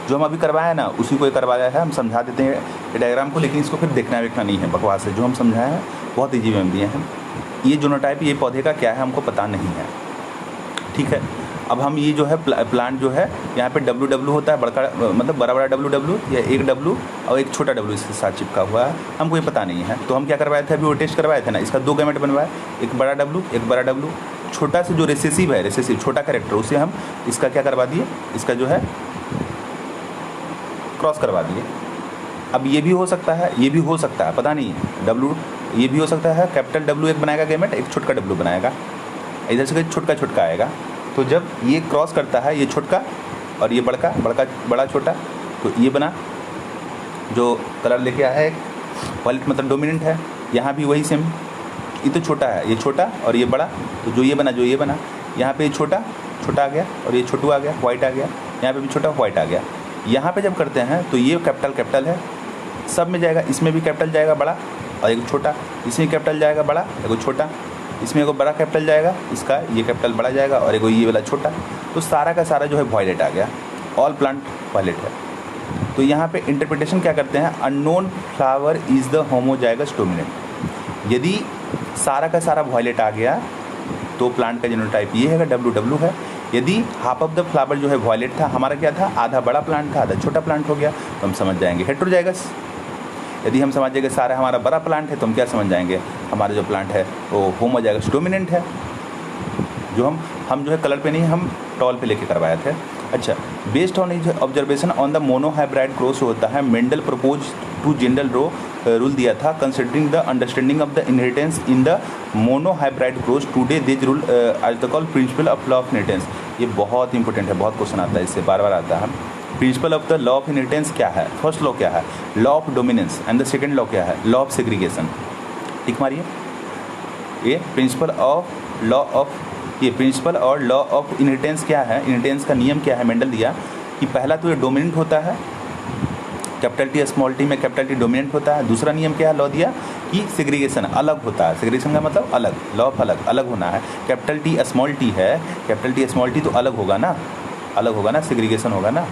जो हम अभी करवाया ना उसी को करवाया है। हम समझा देते हैं डायग्राम को, लेकिन इसको फिर देखना नहीं है, बकवास है। जो हम समझाए हैं बहुत ईजी में दिए हैं। ये जीनोटाइप ये पौधे का क्या है हमको पता नहीं है, ठीक है। अब हम ये जो है प्लांट जो है यहाँ पे डब्ल्यू होता है, बड़का मतलब बड़ा डब्ल्यू या एक डब्ल्यू और एक छोटा डब्ल्यू इसके साथ चिपका हुआ है, हमको ये पता नहीं है। तो हम क्या करवाए थे, अभी वो टेस्ट करवाए थे ना, इसका 2 गैमेट बनवाए, एक बड़ा डब्ल्यू, छोटा से जो रेसेसिव है, रेसेसिव छोटा कैरेक्टर, उसे हम इसका क्या करवा दिए, इसका जो है क्रॉस करवा दिए। अब ये भी हो सकता है, ये भी हो सकता है, पता नहीं है, डब्ल्यू ये भी हो सकता है, कैपिटल डब्ल्यू एक बनाएगा गैमेट, एक छोटा डब्ल्यू बनाएगा, इधर से छोटका आएगा। तो जब ये क्रॉस करता है, ये छोटका और ये बड़ा छोटा, तो ये बना जो कलर लेके आया है वायलेट, मतलब डोमिनेंट है। यहाँ भी वही सेम, ये तो छोटा है, ये छोटा और ये बड़ा, तो जो ये बना यहाँ पे छोटा आ गया और ये छोटू आ गया, वाइट आ गया, यहाँ पे भी छोटा वाइट आ गया। यहाँ पे जब करते हैं तो ये कैपिटल है, सब में जाएगा, इसमें भी कैपिटल जाएगा बड़ा और एक छोटा, इसमें कैपिटल जाएगा बड़ा एक छोटा, इसमें एक बड़ा कैपिटल जाएगा, इसका ये कैपिटल बड़ा जाएगा और एक ये वाला छोटा। तो सारा का सारा जो है वायलेट आ गया, ऑल प्लांट वायलेट है। तो यहाँ पे इंटरप्रिटेशन क्या करते हैं, unknown flower is the homozygous dominant. यदि सारा का सारा वायलेट आ गया तो प्लांट का जीनोटाइप ये है, डब्ल्यू है। यदि हाफ ऑफ द फ्लावर जो है वायलेट था, हमारा क्या था, आधा बड़ा प्लांट था आधा छोटा प्लांट हो गया, तो हम समझ जाएंगे हेटेरोजाइगस। यदि हम समझ जाएंगे सारा हमारा बड़ा प्लांट है, तो हम क्या समझ जाएंगे, हमारा जो प्लांट है वो होमोजाइगस डोमिनेंट है। जो हम जो है कलर पे नहीं, हम टॉल पे लेके करवाए थे। अच्छा, based on his observation on the monohybrid cross होता है, Mendel propose two general rule दिया था, considering the understanding of the inheritance in the monohybrid cross today this rule आज the call principle of law of inheritance. ये बहुत important है, बहुत question आता है इससे, बार बार आता है। Principle of the law of inheritance क्या है, फर्स्ट लॉ क्या है, law of dominance, and the second law क्या है, लॉ ऑफ सेग्रीगेशन। टिक मारिए, ये प्रिंसिपल और लॉ ऑफ इनहेरिटेंस क्या है, इनहेरिटेंस का नियम क्या है, मेंडल दिया कि पहला तो ये डोमिनेंट होता है, कैपिटल टी स्मॉल टी में कैपिटल टी डोमिनेंट होता है। दूसरा नियम क्या है, लॉ दिया कि सेग्रीगेशन अलग होता है, सेग्रीगेशन का मतलब अलग, लॉ ऑफ अलग होना है। कैपिटल टी स्मॉल टी है, कैपिटल टी स्मॉल टी तो अलग होगा ना, सेग्रीगेशन होगा ना।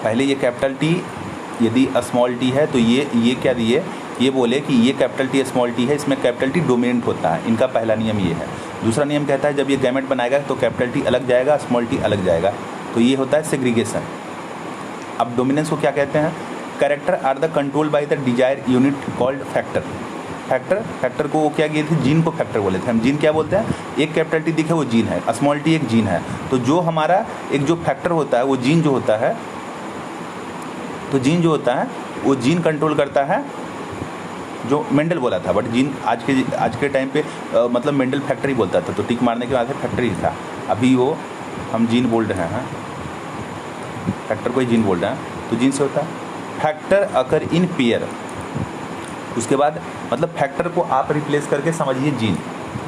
पहले ये कैपिटल टी यदि स्मॉल टी है तो ये क्या दिए, ये बोले कि ये कैपिटल टी स्मॉल टी है, इसमें कैपिटल टी डोमिनेंट होता है, इनका पहला नियम ये है। दूसरा नियम कहता है जब ये गैमेट बनाएगा तो कैपिटल टी अलग जाएगा, स्मॉल टी अलग जाएगा, तो ये होता है सेग्रीगेशन। अब डोमिनेंस को क्या कहते हैं, character are the control by the desire unit called factor को वो क्या किए थे, जीन को फैक्टर बोले थे हम। जीन क्या बोलते हैं, एक कैपिटल टी दिखे वो जीन है, स्मॉल टी एक जीन है, तो जो हमारा एक जो फैक्टर होता है वो जीन जो होता है, तो जीन जो होता है वो जीन कंट्रोल करता है, जो मेंडल बोला था। बट जीन आज के टाइम पे मतलब मेंडल फैक्टर ही बोलता था, तो टिक मारने के बाद फैक्टर ही था। अभी वो हम जीन बोल रहे हैं, फैक्टर को ही जीन बोल रहे हैं, तो जीन से होता है फैक्टर अकर इन पेयर। उसके बाद मतलब फैक्टर को आप रिप्लेस करके समझिए जीन,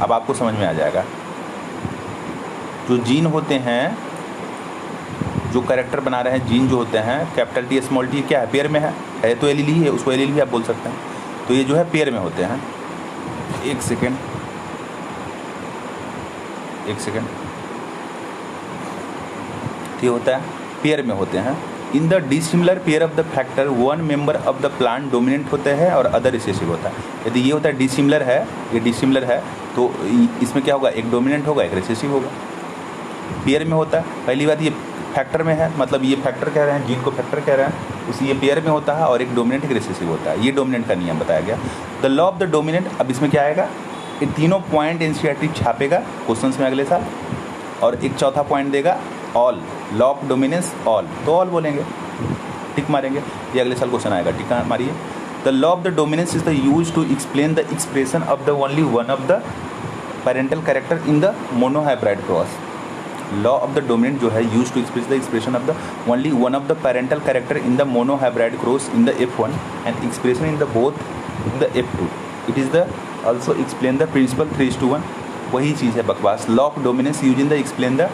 अब आपको समझ में आ जाएगा। जो जीन होते हैं, जो कैरेक्टर बना रहे हैं, जीन जो होते हैं, कैपिटल टी स्मॉल टी क्या है, पेयर में है तो एल ही है, उसको एल भी आप बोल सकते हैं। तो ये जो है पेयर में होते हैं। एक सेकेंड, ये होता है पेयर में होते हैं। In the dissimilar pair of the factor one member of the plant dominant होते हैं और अदर रिसेसिव होता है। यदि ये होता है डिसिमिलर है, ये डिसिमिलर है, तो इसमें क्या होगा, एक डोमिनेंट होगा एक रिसेसिव होगा। पेयर में होता है, पहली बात ये फैक्टर में है, मतलब ये फैक्टर कह रहे हैं, जीन को फैक्टर कह रहे हैं, उसी ये पेयर में होता है और एक डोमिनेंट एक रिसेसिव होता है। ये डोमिनेंट का नियम बताया गया। The law of the dominant, अब इसमें क्या आएगा, ये तीनों पॉइंट एनसीईआरटी छापेगा क्वेश्चंस में अगले साल, और एक चौथा पॉइंट देगा all, law of dominance all, तो ऑल बोलेंगे। टिक मारेंगे, ये अगले साल क्वेश्चन आएगा, टिक मारिए। The law of the dominance is the use to explain the expression of the only one of the parental character in the monohybrid cross. Law of the dominant जो है use to express the expression of the only one of the parental character in the monohybrid cross in the F1 and expression in the both in the F2। It is the also explain the principle 3:1। वही चीज़ है बकवास। Law of dominance use in the explain the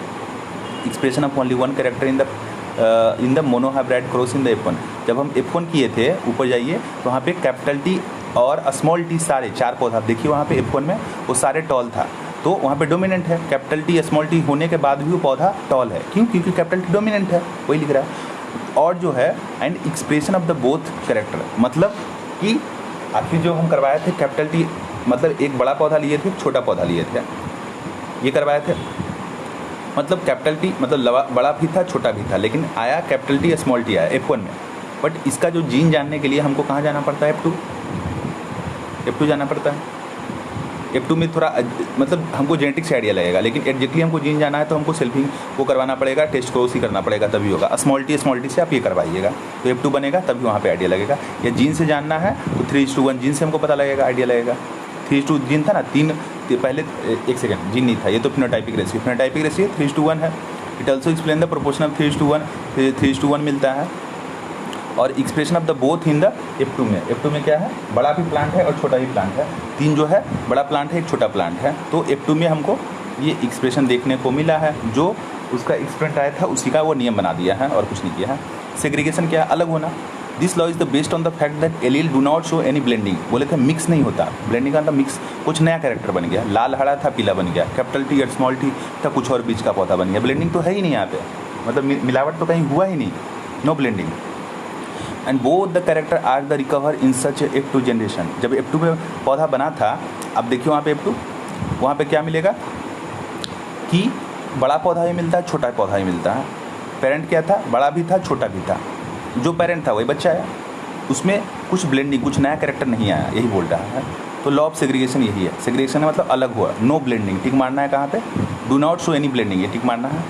expression of only one character in the monohybrid cross in the F1। जब हम F1 किए थे, ऊपर जाइए तो वहाँ पे कैपिटल टी और स्मॉल टी सारे 4 पौधा देखिए, वहाँ पे F1 में वो सारे टॉल था, तो वहाँ पे डोमिनेंट है। कैपिटल टी स्मॉल टी होने के बाद भी वो पौधा टॉल है, क्यों? क्योंकि कैपिटल टी डोमिनेंट है, वही लिख रहा है। और जो है and expression of the both character, मतलब कि आखिर जो हम करवाए थे कैपिटल टी, मतलब एक बड़ा पौधा लिए थे, छोटा पौधा लिए थे, ये करवाए थे। मतलब कैपिटल टी मतलब बड़ा भी था, छोटा भी था, लेकिन आया कैपिटल टी स्मॉल टी आया F1 में। बट इसका जो जीन जानने के लिए हमको कहाँ जाना पड़ता है? F2 जाना पड़ता है। F2 में थोड़ा मतलब हमको जेनेटिक्स से आइडिया लगेगा, लेकिन एग्जैक्टली हमको जीन जाना है तो हमको सेल्फिंग वो करवाना पड़ेगा, टेस्ट क्रॉस ही करना पड़ेगा, तभी होगा। स्मॉल टी से आप ये करवाइएगा तो F2 बनेगा, तभी वहाँ पे आइडिया लगेगा। या जीन से जानना है तो 3:1 जीन से हमको पता लगेगा, आइडिया लगेगा। 3:2 जीन था ना, 3 पहले, एक सेकेंड, जीन नहीं था, ये तो फिनोटाइपिक रेशियो 3:1 है। It also explain the proportion of 3:1 मिलता है। और expression of the both in the F2 में क्या है? बड़ा भी प्लांट है और छोटा भी प्लांट है। 3 जो है बड़ा प्लांट है, एक छोटा प्लांट है, तो F2 में हमको ये एक्सप्रेशन देखने को मिला है। जो उसका एक्सपेरिमेंट आया था उसी का वो नियम बना दिया है और कुछ नहीं किया है। सेग्रीगेशन क्या है? अलग होना। This law is the based on the fact that allele do not show any blending. बोले थे मिक्स नहीं होता, ब्लेंडिंग का मतलब मिक्स, कुछ नया कैरेक्टर बन गया, लाल हरा था पीला बन गया, कैपिटल टी और स्मॉल टी था, कुछ और बीच का पौधा बन गया। ब्लेंडिंग तो है ही नहीं यहाँ पे, मतलब मिलावट तो कहीं हुआ ही नहीं, no blending. And both the character are the recover in such F2 generation. जब F2 में पौधा बना था, अब देखिए वहाँ पे F2, वहाँ पे क्या मिलेगा कि बड़ा पौधा ही मिलता है, छोटा पौधा ही मिलता है। पेरेंट क्या था? बड़ा भी था, छोटा भी था। जो पेरेंट था वही बच्चा है, उसमें कुछ ब्लेंडिंग, कुछ नया कैरेक्टर नहीं आया, यही बोल रहा है। तो लॉ ऑफ सेग्रीगेशन यही है। सेग्रीगेशन का मतलब अलग हुआ, नो ब्लेंडिंग, टिक मारना है। कहाँ पे? Do not show any blending, ये टिक मारना है।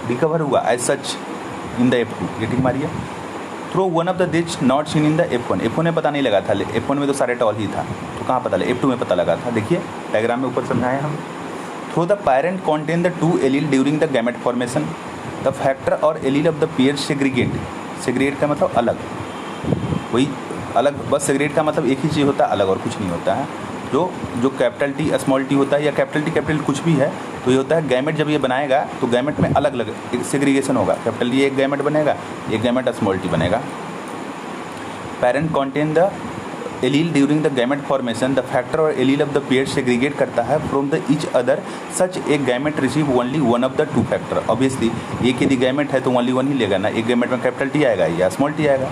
रिकवर हुआ as such in the F2, ये टिक मारिए। Through one of the ditch not seen in the F1 में पता नहीं लगा था, F1 में तो सारे टॉल ही था, तो कहाँ पता लगा? F2 में पता लगा था। देखिए डायग्राम में ऊपर समझाए हम। Through the parent contain the 2 allele during the gamete formation, the factor और allele of the pair segregate का मतलब अलग, वही अलग, बस सेग्रीगेट का मतलब एक ही चीज़ होता है, अलग और कुछ नहीं होता है। जो कैपिटल टी स्मॉल टी होता है या कैपिटल कुछ भी है, तो ये होता है गैमेट जब ये बनाएगा तो गैमेट में अलग अलग सेग्रीगेशन होगा। कैपिटल टी एक गैमेट बनेगा, एक गैमेट स्मॉल टी बनेगा। Parent contain the allele during the gamete formation, the factor और allele of the pair segregate करता है from the each other such a gamete receive only one of the 2 factor. Obviously एक यदि gamete है तो only one ही लेगा ना, एक गैमेट में कैपिटल टी आएगा या स्मॉल टी आएगा,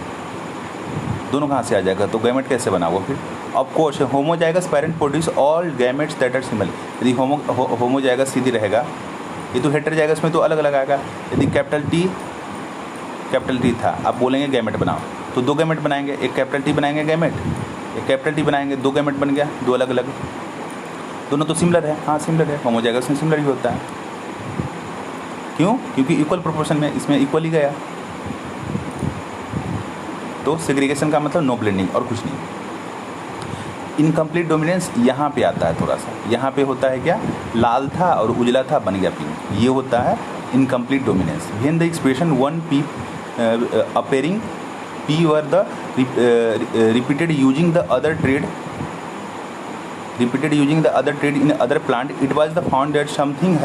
दोनों कहाँ से आ जाएगा? तो गैमेट कैसे बना वो फिर? Of course homozygous parent produce all gametes that are similar. यदि होमोजाइगस सीधी रहेगा, ये तो हेटेरोजाइगस में तो अलग अलग आएगा। यदि कैपिटल टी था, आप बोलेंगे गैमेट बनाओ, तो 2 गैमेट बनाएंगे, एक कैपिटल टी बनाएंगे गैमेट, एक कैपिटल टी बनाएंगे, 2 गैमेट बन गया, 2 अलग अलग। दोनों तो सिमिलर है, हाँ सिमिलर है, होमोजाइगस में सिमिलर ही होता है। क्यों? क्योंकि इक्वल प्रोपोर्शन में इसमें इक्वल ही गया। तो सेग्रीगेशन का मतलब नो ब्लेंडिंग और कुछ नहीं। इनकम्प्लीट डोमिनेंस यहाँ पे आता है थोड़ा सा, यहाँ पे होता है क्या? लाल था और उजला था, बन गया पिंक, ये होता है incomplete dominance. When the expression 1p appearing p were the repeated using the other trait in other plant, it was the found that something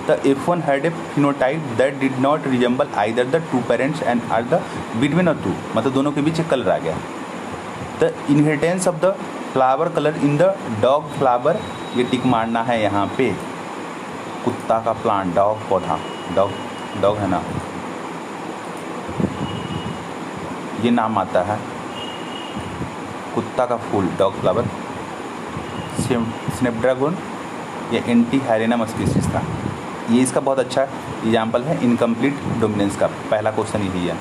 the F1 had a phenotype that did not resemble either the 2 parents and are the between the 2, मतलब दोनों के बीच एक colour आ गया। The inheritance of the flower color in the dog flower, ये tick मारना है यहाँ पे। कुत्ता का प्लांट, डॉग पौधा, डॉग है ना, ये नाम आता है। कुत्ता का फूल, डॉग फ्लावर, स्नैपड्रैगन या एंटीहाइरेनम स्पीसीज था। ये इसका बहुत अच्छा एग्जाम्पल है इनकम्प्लीट डोमिनेंस का। पहला क्वेश्चन यही है,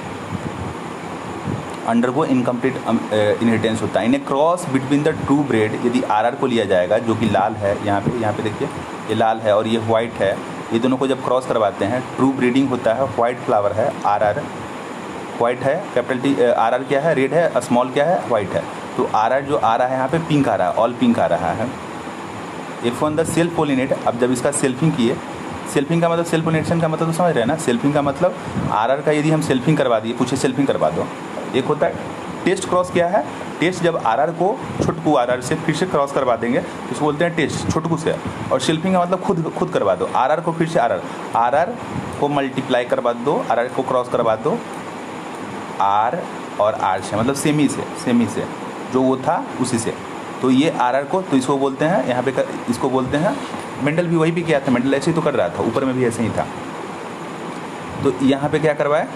अंडरगो इनकम्प्लीट इनहेरिटेंस होता है in A cross between the 2 bread. यदि आर को लिया जाएगा जो कि लाल है, यहाँ पे देखिए ये लाल है और ये वाइट है, ये दोनों को जब क्रॉस करवाते हैं ट्रू ब्रीडिंग होता है। वाइट फ्लावर है RR, वाइट है, कैपिटल T, RR क्या है, रेड है, स्मॉल क्या है, वाइट है। तो RR जो आ रहा है यहाँ पे पिंक आ रहा है, ऑल पिंक आ रहा है। If on the self pollinate, अब जब इसका सेल्फिंग किए, सेल्फिंग का मतलब सेल्फ पोलिनेशन का मतलब तो समझ रहे हैं ना। सेल्फिंग का मतलब RR का यदि हम सेल्फिंग करवा दिए, पूछे सेल्फिंग करवा दो। एक होता है टेस्ट क्रॉस, क्या है टेस्ट, जब RR को छोटकू RR से फिर से क्रॉस करवा देंगे तो उसको बोलते हैं टेस्ट, छोटकू से। और सेल्फिंग का मतलब खुद करवा दो। RR को फिर से RR को मल्टीप्लाई करवा दो, RR को क्रॉस करवा दो R और R से, मतलब सेमी से जो वो था उसी से। तो ये RR को, तो इसको बोलते हैं यहाँ पे इसको बोलते हैं, मेंडल भी वही भी किया था, मेंडल ऐसे ही तो कर रहा था, ऊपर में भी ऐसे ही था। तो यहाँ पे क्या करवाए,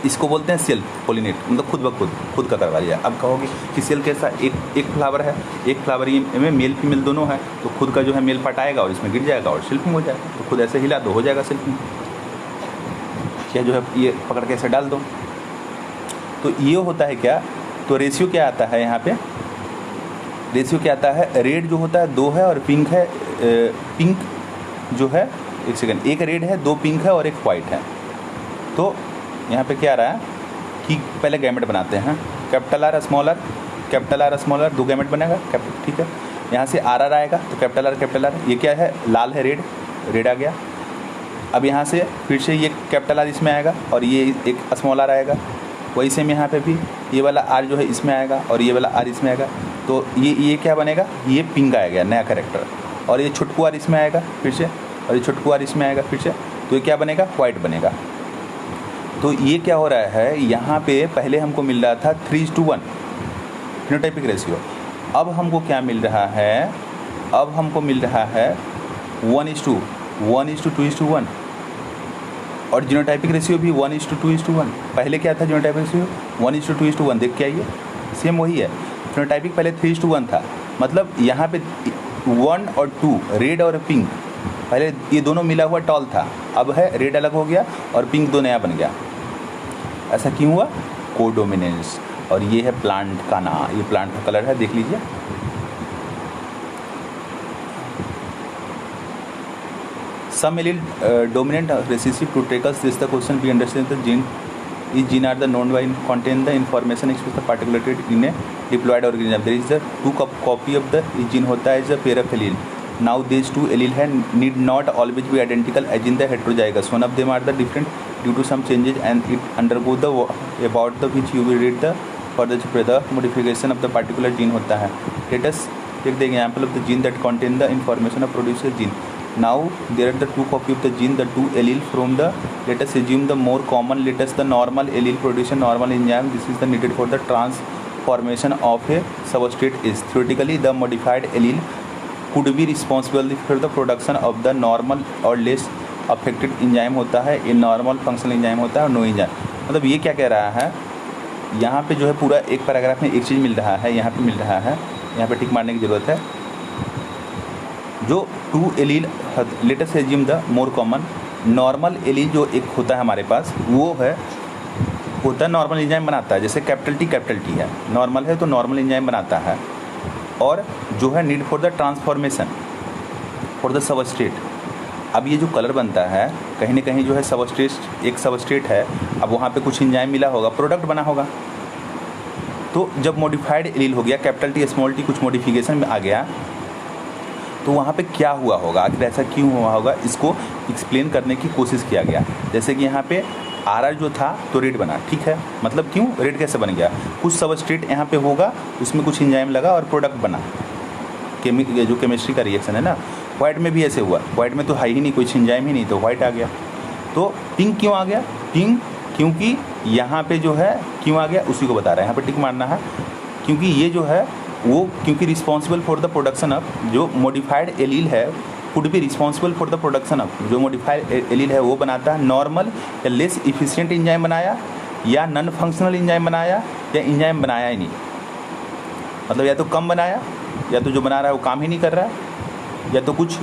इसको बोलते हैं सेल्फ पोलिनेट, मतलब खुद का करवा लिया। अब कहोगे कि सेल कैसा, एक फ्लावर है, एक फ्लावर ये में मेल फीमेल दोनों है, तो खुद का जो है मेल फटाएगा और इसमें गिर जाएगा और सेल्फिंग हो जाएगा। तो खुद ऐसे हिला दो, हो जाएगा सेल्फिंग। क्या जो है ये पकड़ के ऐसे डाल दो। तो ये होता है क्या, तो रेशियो क्या आता है यहाँ पे, रेशियो क्या आता है, रेड जो होता है 2 है और पिंक है, पिंक जो है, एक सेकेंड, एक रेड है, 2 पिंक है और एक वाइट है। तो यहाँ पे क्या आ रहा है कि पहले गैमेट बनाते हैं, capital R small r, 2 gamete बनेगा, ठीक है। यहाँ से RR आएगा तो कैपिटल R, ये क्या है, लाल है, रेड आ गया। अब यहाँ से फिर से ये कैपिटल R इसमें आएगा और ये एक स्मॉल r आएगा। वही सेम यहाँ पे भी ये वाला R जो है इसमें आएगा और ये वाला R इसमें आएगा। तो ये क्या बनेगा, ये पिंक आएगा, नया कैरेक्टर। और ये छोटकू R इसमें आएगा फिर से, और ये छोटकू R इसमें आएगा फिर से। तो ये क्या बनेगा, वाइट बनेगा। तो ये क्या हो रहा है, यहाँ पे पहले हमको मिल रहा था 3:1 फिनोटाइपिक रेशियो। अब हमको क्या मिल रहा है, अब हमको मिल रहा है 1:2:1 और जीनोटाइपिक रेशियो भी 1:2:1। पहले क्या था जीनोटाइपिक रेशियो, 1:2:1। देख के आइए, सेम वही है। फिनोटाइपिक पहले 3:1 था, मतलब यहाँ पे 1 और 2, रेड और पिंक, पहले ये दोनों मिला हुआ टॉल था, अब है रेड अलग हो गया और पिंक 2 नया बन गया। ऐसा क्यों हुआ, कोडोमिनेंस। और ये है प्लांट का नाम, ये प्लांट का कलर है, देख लीजिए। Some allele dominant recessive to take us this the question we understand the gene are the known by contain the information express the particular trait in a diploid organism. There is the 2 copy of the gene होता है, is a pair of allele. Now these 2 allele need not always be identical as in the heterozygous. One of them are the different due to some changes and it undergo the about the which you will read the further the modification of the particular gene होता है. Let us take the example of the gene that contain the information of producer gene. Now there are the 2 copy of the gene, the 2 allele from the, let us assume the more common, let us the normal allele produce a normal enzyme. This is the needed for the transformation of a substrate is. Theoretically the modified allele could be responsible for the production of the normal or less affected enzyme होता है, a normal functional enzyme होता है और no enzyme। मतलब ये क्या कह रहा है, यहाँ पे जो है पूरा एक पैराग्राफ में एक चीज़ मिल रहा है, यहाँ पे मिल रहा है, यहाँ पे टिक मारने की ज़रूरत है। जो 2 allele, let us assume the more common, normal allele जो एक होता है हमारे पास, वो है होता है नॉर्मल एंजाइम बनाता है, जैसे कैपिटल टी है, नॉर्मल है तो नॉर्मल एंजाइम बनाता है। और जो है need for the transformation for the substrate. अब ये जो कलर बनता है कहीं ना कहीं जो है सबस्ट्रेट, एक सबस्ट्रेट है, अब वहाँ पे कुछ एंजाइम मिला होगा, प्रोडक्ट बना होगा। तो जब मॉडिफाइड एलील हो गया, कैपिटल टी स्मॉल टी कुछ मॉडिफिकेशन में आ गया, तो वहाँ पे क्या हुआ होगा, आखिर ऐसा क्यों हुआ होगा, इसको एक्सप्लेन करने की कोशिश किया गया। जैसे कि यहाँ पे RR जो था तो रेड बना, ठीक है, मतलब क्यों, रेड कैसे बन गया, कुछ सबस्ट्रेट यहाँ पे होगा, उसमें कुछ एंजाइम लगा और प्रोडक्ट बना, जो केमिस्ट्री का रिएक्शन है ना। वाइट में भी ऐसे हुआ, वाइट में तो है ही नहीं, कोई एंजाइम ही नहीं, तो वाइट आ गया। तो पिंक क्यों आ गया, पिंक क्योंकि यहाँ पे जो है क्यों आ गया उसी को बता रहा है, यहाँ पे टिक मारना है। क्योंकि ये जो है वो, क्योंकि responsible for the production of, जो मॉडिफाइड एलील है could be responsible for the production of, जो मॉडिफाइड एलील है वो बनाता है नॉर्मल या लेस इफिशिएंट एंजाइम बनाया, या नॉन फंक्शनल एंजाइम बनाया, या एंजाइम बनाया ही नहीं, मतलब या तो कम बनाया, या तो जो बना रहा है वो काम ही नहीं कर रहा है, या तो कुछ,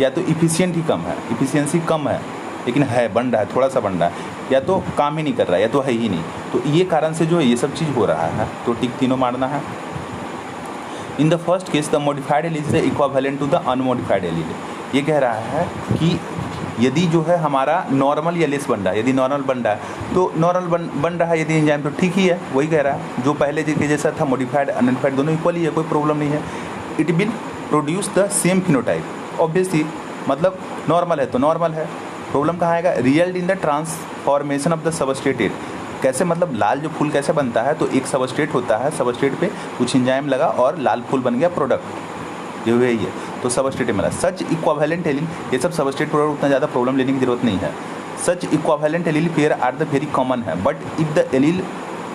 या तो इफिशिएंट ही कम है, इफिशिएंसी कम है लेकिन है, बन रहा है, थोड़ा सा बन रहा है, या तो काम ही नहीं कर रहा है, या तो है ही नहीं। तो ये कारण से जो है ये सब चीज़ हो रहा है। तो टिक तीनों मारना है। In the first case, the modified allele is equivalent to the unmodified allele. ये कह रहा है कि यदि जो है हमारा नॉर्मल या लेस बन रहा है, यदि नॉर्मल बन रहा है तो नॉर्मल बन रहा है यदि एंजाइम तो ठीक ही है, वही कह रहा है। जो पहले के जैसा था मॉडिफाइड अनमॉडिफाइड दोनों इक्वल ही है, कोई प्रॉब्लम नहीं है। It will produce the same phenotype obviously, मतलब नॉर्मल है तो नॉर्मल है। प्रॉब्लम कहाँ आएगा? Result in the transformation of the substrate. कैसे, मतलब लाल जो फूल कैसे बनता है, तो एक सबस्ट्रेट होता है, सबस्ट्रेट पे कुछ एंजाइम लगा और लाल फूल बन गया प्रोडक्ट, जो है ये तो सबस्ट्रेट मिला। सच इक्विवेलेंट एलील, ये सब सबस्ट्रेट प्रोडक्ट उतना ज़्यादा प्रॉब्लम लेने की जरूरत नहीं है। Such equivalent allele pair are the very common है, but if the allele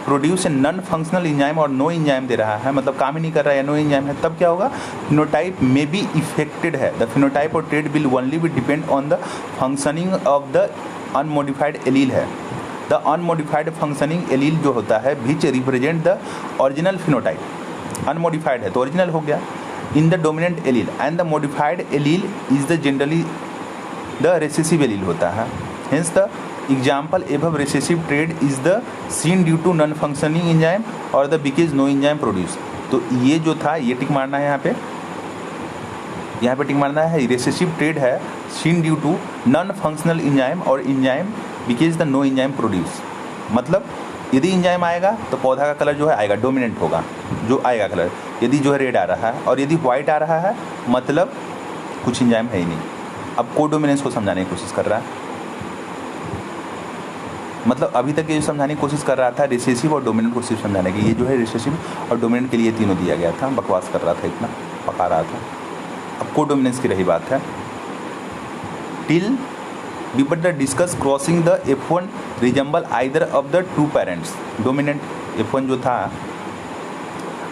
produce a non functional enzyme और नो एंजाइम दे रहा है, मतलब काम ही नहीं कर रहा है या नो एंजाइम है, तब क्या होगा? फिनोटाइप में बी इफेक्टेड है। द फिनोटाइप और trait will only be depend on the functioning of the unmodified allele है। द अनमोडिफाइड फंक्शनिंग एलील जो होता है which represent the original phenotype. Unmodified है तो ओरिजिनल हो गया in the dominant allele, and the modified allele is the generally the recessive allele होता है। Hence the example above recessive trait is the seen due to non functioning enzyme और the because no enzyme produce. तो ये जो था ये tick मारना है, यहाँ पे टिक मारना है। रिसेसिव ट्रेड है seen due to non functional enzyme और enzyme because the no enzyme produce. मतलब यदि एंजाइम आएगा तो पौधा का कलर जो है आएगा, डोमिनेंट होगा जो आएगा कलर। यदि जो है रेड आ रहा है और यदि वाइट आ रहा है मतलब कुछ एंजाइम है ही नहीं। अब कोडोमिनेंस को समझाने की कोशिश कर रहा है, मतलब अभी तक ये जो समझाने की कोशिश कर रहा था रिसेसिव और डोमिनेंट को सिर्फ समझाने की, ये जो है रिसेसिव और डोमिनेंट के लिए तीनों दिया गया था, बकवास कर रहा था, इतना पका रहा था। अब कोडोमिनेंस की रही बात है। Till we but discuss crossing the F1 resemble either of the two parents। Dominant F1 जो था,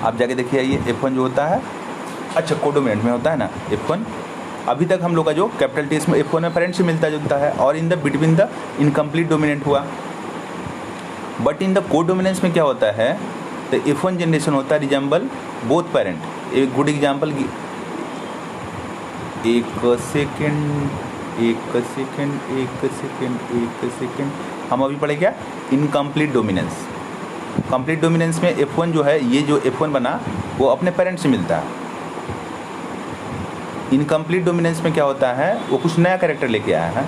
आप जाके देखिए ये F1 जो होता है, अच्छा कोडोमिनेंट में होता है ना F1। अभी तक हम लोग का जो कैपिटल टी में F1 में पेरेंट से मिलता जुलता है, और in the between the incomplete dominant हुआ। बट इन द कोडोमिनेंस में क्या होता है, तो F1 जनरेशन होता है रिजेंबल बोथ पेरेंट। एक गुड एग्जाम्पल, एक सेकेंड हम अभी पढ़े क्या? Incomplete dominance. कंप्लीट डोमिनेंस में F1 जो है, ये जो F1 बना वो अपने पेरेंट से मिलता है। इनकम्प्लीट डोमिनेंस में क्या होता है, वो कुछ नया कैरेक्टर लेके आया है।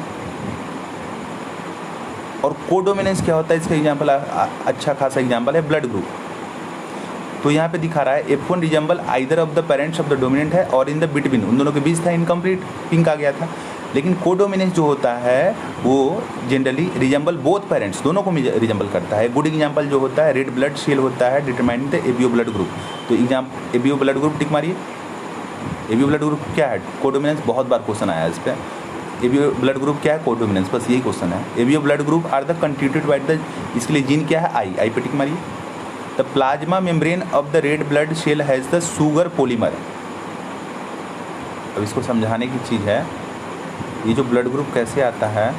और कोडोमिनेंस क्या होता है, इसका एग्जाम्पल अच्छा खासा एग्जाम्पल है ब्लड ग्रुप। तो यहाँ पे दिखा रहा है F1 resemble either of the parents of the dominant है और इन द बिटवीन, उन दोनों के बीच था, इनकम्प्लीट पिंक आ गया था। लेकिन कोडोमिनेंस जो होता है वो जनरली रिजेंबल बोथ पेरेंट्स, दोनों को रिजेंबल करता है। गुड एग्जांपल जो होता है रेड ब्लड सेल होता है determining the ABO blood group. तो एग्जाम्पल एबीओ ब्लड ग्रुप टिक मारिए। एबीओ ब्लड ग्रुप क्या है? कोडोमिनेंस बहुत बार क्वेश्चन आया है इस पर। एबीओ ब्लड ग्रुप क्या है? कोडोमिनेंस, बस यही क्वेश्चन है। ABO blood group are the constituted by the, इसके लिए जीन क्या है? आई पे टिक मारिए। The plasma membrane of the red blood cell has the sugar polymer. अब इसको समझाने की चीज़ है, ये जो ब्लड ग्रुप कैसे आता है,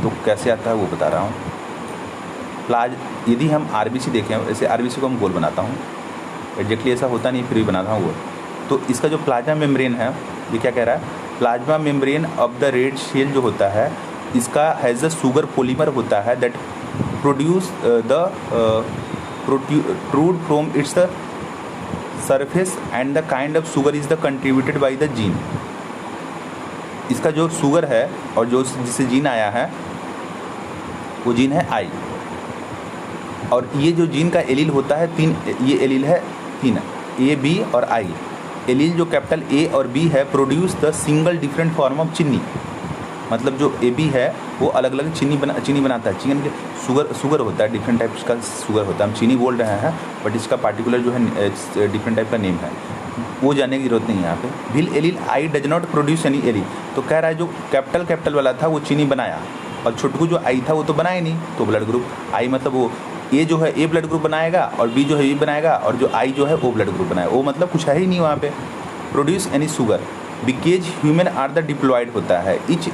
तो कैसे आता है वो बता रहा हूँ। यदि हम आरबीसी देखें, ऐसे आरबीसी को हम गोल बनाता हूँ, एग्जैक्टली ऐसा होता नहीं फिर भी बनाता हूँ गोल। तो इसका जो प्लाज्मा मेम्ब्रेन है, ये क्या कह रहा है? Plasma membrane of the red cell जो होता है, इसका हैज़ द शुगर पॉलीमर होता है that produce the protrude from its the surface and the kind of sugar is the contributed by the gene. इसका जो शुगर है और जो जिससे जीन आया है वो जीन है आई। और ये जो जीन का एलील होता है तीन, ये एलील है तीन, ए बी और आई। एलील जो कैपिटल ए और बी है produce the single different form of चीनी। मतलब जो ए बी है वो अलग अलग चीनी बनाता है। चीनी के शुगर होता है, डिफरेंट टाइप्स का शुगर होता है। हम चीनी बोल रहे हैं बट इसका पार्टिकुलर जो है डिफरेंट टाइप का नेम है, वो जानने की जरूरत नहीं है यहाँ पे। Will allele I does not produce any allele. तो कह रहा है जो कैपिटल वाला था वो चीनी बनाया, और छोटकू जो आई था वो तो बनाया नहीं। तो ब्लड ग्रुप आई मतलब वो ए जो है ए ब्लड ग्रुप बनाएगा, और बी जो है बी बनाएगा, और जो आई जो है वो ब्लड ग्रुप बनाएगा। वो मतलब कुछ है ही नहीं वहाँ पे। Produce any sugar because human are the diploid होता है। Each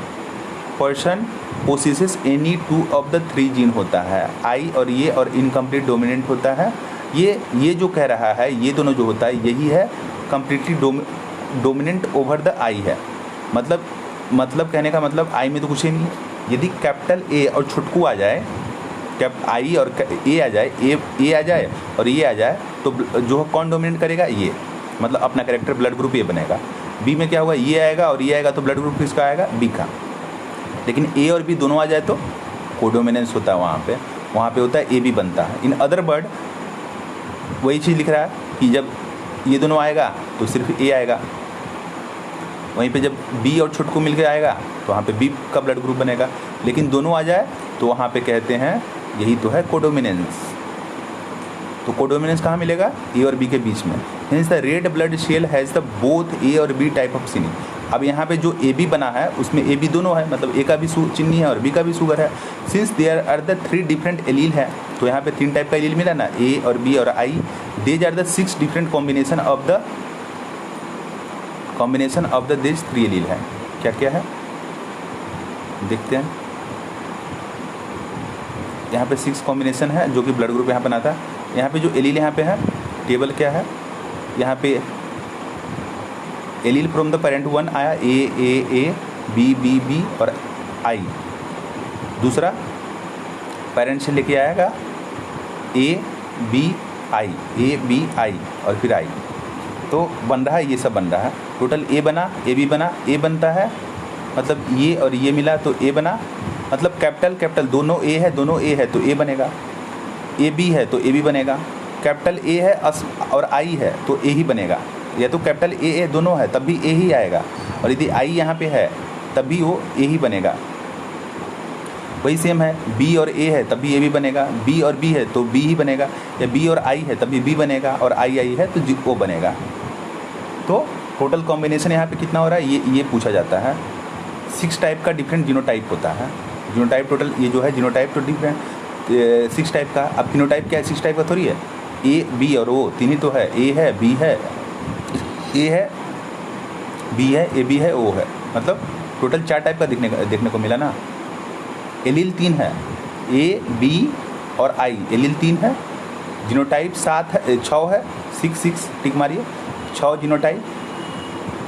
person possesses any two of the three gene होता है, आई और ये, और इनकम्प्लीट डोमिनेंट होता है। ये जो कह रहा है, ये दोनों जो होता है यही है कम्प्लीटली डोमिनेंट ओवर द आई है। मतलब कहने का मतलब आई में तो कुछ ही नहीं। यदि कैपिटल ए और छुटकू आ जाए, आई और ए आ जाए, ए आ जाए और ये आ जाए, तो जो कौन डोमिनेट करेगा? ये, मतलब अपना कैरेक्टर ब्लड ग्रुप ये बनेगा। बी में क्या होगा, ये आएगा और ये आएगा, तो ब्लड ग्रुप किसका आएगा, बी का। लेकिन ए और बी दोनों आ जाए तो कोडोमिनेंस होता है, वहाँ पे होता है ए बी बनता है। इन अदर वर्ड वही चीज़ लिख रहा है कि जब ये दोनों आएगा तो सिर्फ ए आएगा, वहीं पे जब बी और छुटकू मिलकर आएगा तो वहाँ पे बी का ब्लड ग्रुप बनेगा। लेकिन दोनों आ जाए तो वहाँ पे कहते हैं यही तो है कोडोमिनेंस। तो कोडोमिनेंस कहाँ मिलेगा, ए और बी के बीच में। Hence the red blood cell has the both A और बी टाइप ऑफ चिन्नी। अब यहाँ पे जो ए बी बना है उसमें ए बी दोनों है, मतलब ए का भी चिन्नी है और बी का भी शुगर है। Since there are the 3 different allele है, तो यहाँ पे 3 टाइप का एलील मिला ना, ए और बी और I. These are the 6 different combination of the this 3 allele है। क्या क्या है देखते हैं। यहाँ पे 6 कॉम्बिनेशन है जो कि ब्लड ग्रुप यहाँ बनाता है। यहाँ पे जो एलील यहाँ पे है, टेबल क्या है, यहाँ पे एलील फ्रॉम द पेरेंट 1 आया, ए बी बी बी और आई। दूसरा पेरेंट से लेके आएगा ए बी आई और फिर आई, तो बन रहा है ये सब बन रहा है। टोटल ए बना, ए बी बना, ए बनता है मतलब ये और ये मिला तो ए बना, मतलब कैपिटल दोनों ए है तो ए बनेगा, ए बी है तो ए बी बनेगा, कैपिटल ए है और आई है तो ए ही बनेगा, या तो कैपिटल ए दोनों है तब भी ए ही आएगा, और यदि आई यहाँ पे है तब भी वो ए ही बनेगा। वही सेम है, बी और ए है तब भी ए भी बनेगा, बी और बी है तो बी ही बनेगा, या बी और आई है तब भी बी बनेगा, और आई है तो ओ बनेगा। तो टोटल कॉम्बिनेशन यहाँ पे कितना हो रहा है ये पूछा जाता है। 6 टाइप का डिफरेंट जीनोटाइप होता है। जीनोटाइप टोटल ये जो है जीनोटाइप तो डिफरेंट 6 टाइप का। अब फिनोटाइप क्या है, 6 टाइप का थोड़ी है, ए बी और ओ 3 ही तो है, ए है बी है ए है बी है ए बी है ओ है, मतलब टोटल 4 टाइप का देखने को मिला ना। एलील 3 है, ए बी और आई, एलील 3 है। जीनोटाइप 7 है 6 है, 6 टिक मारिए, 6 जीनोटाइप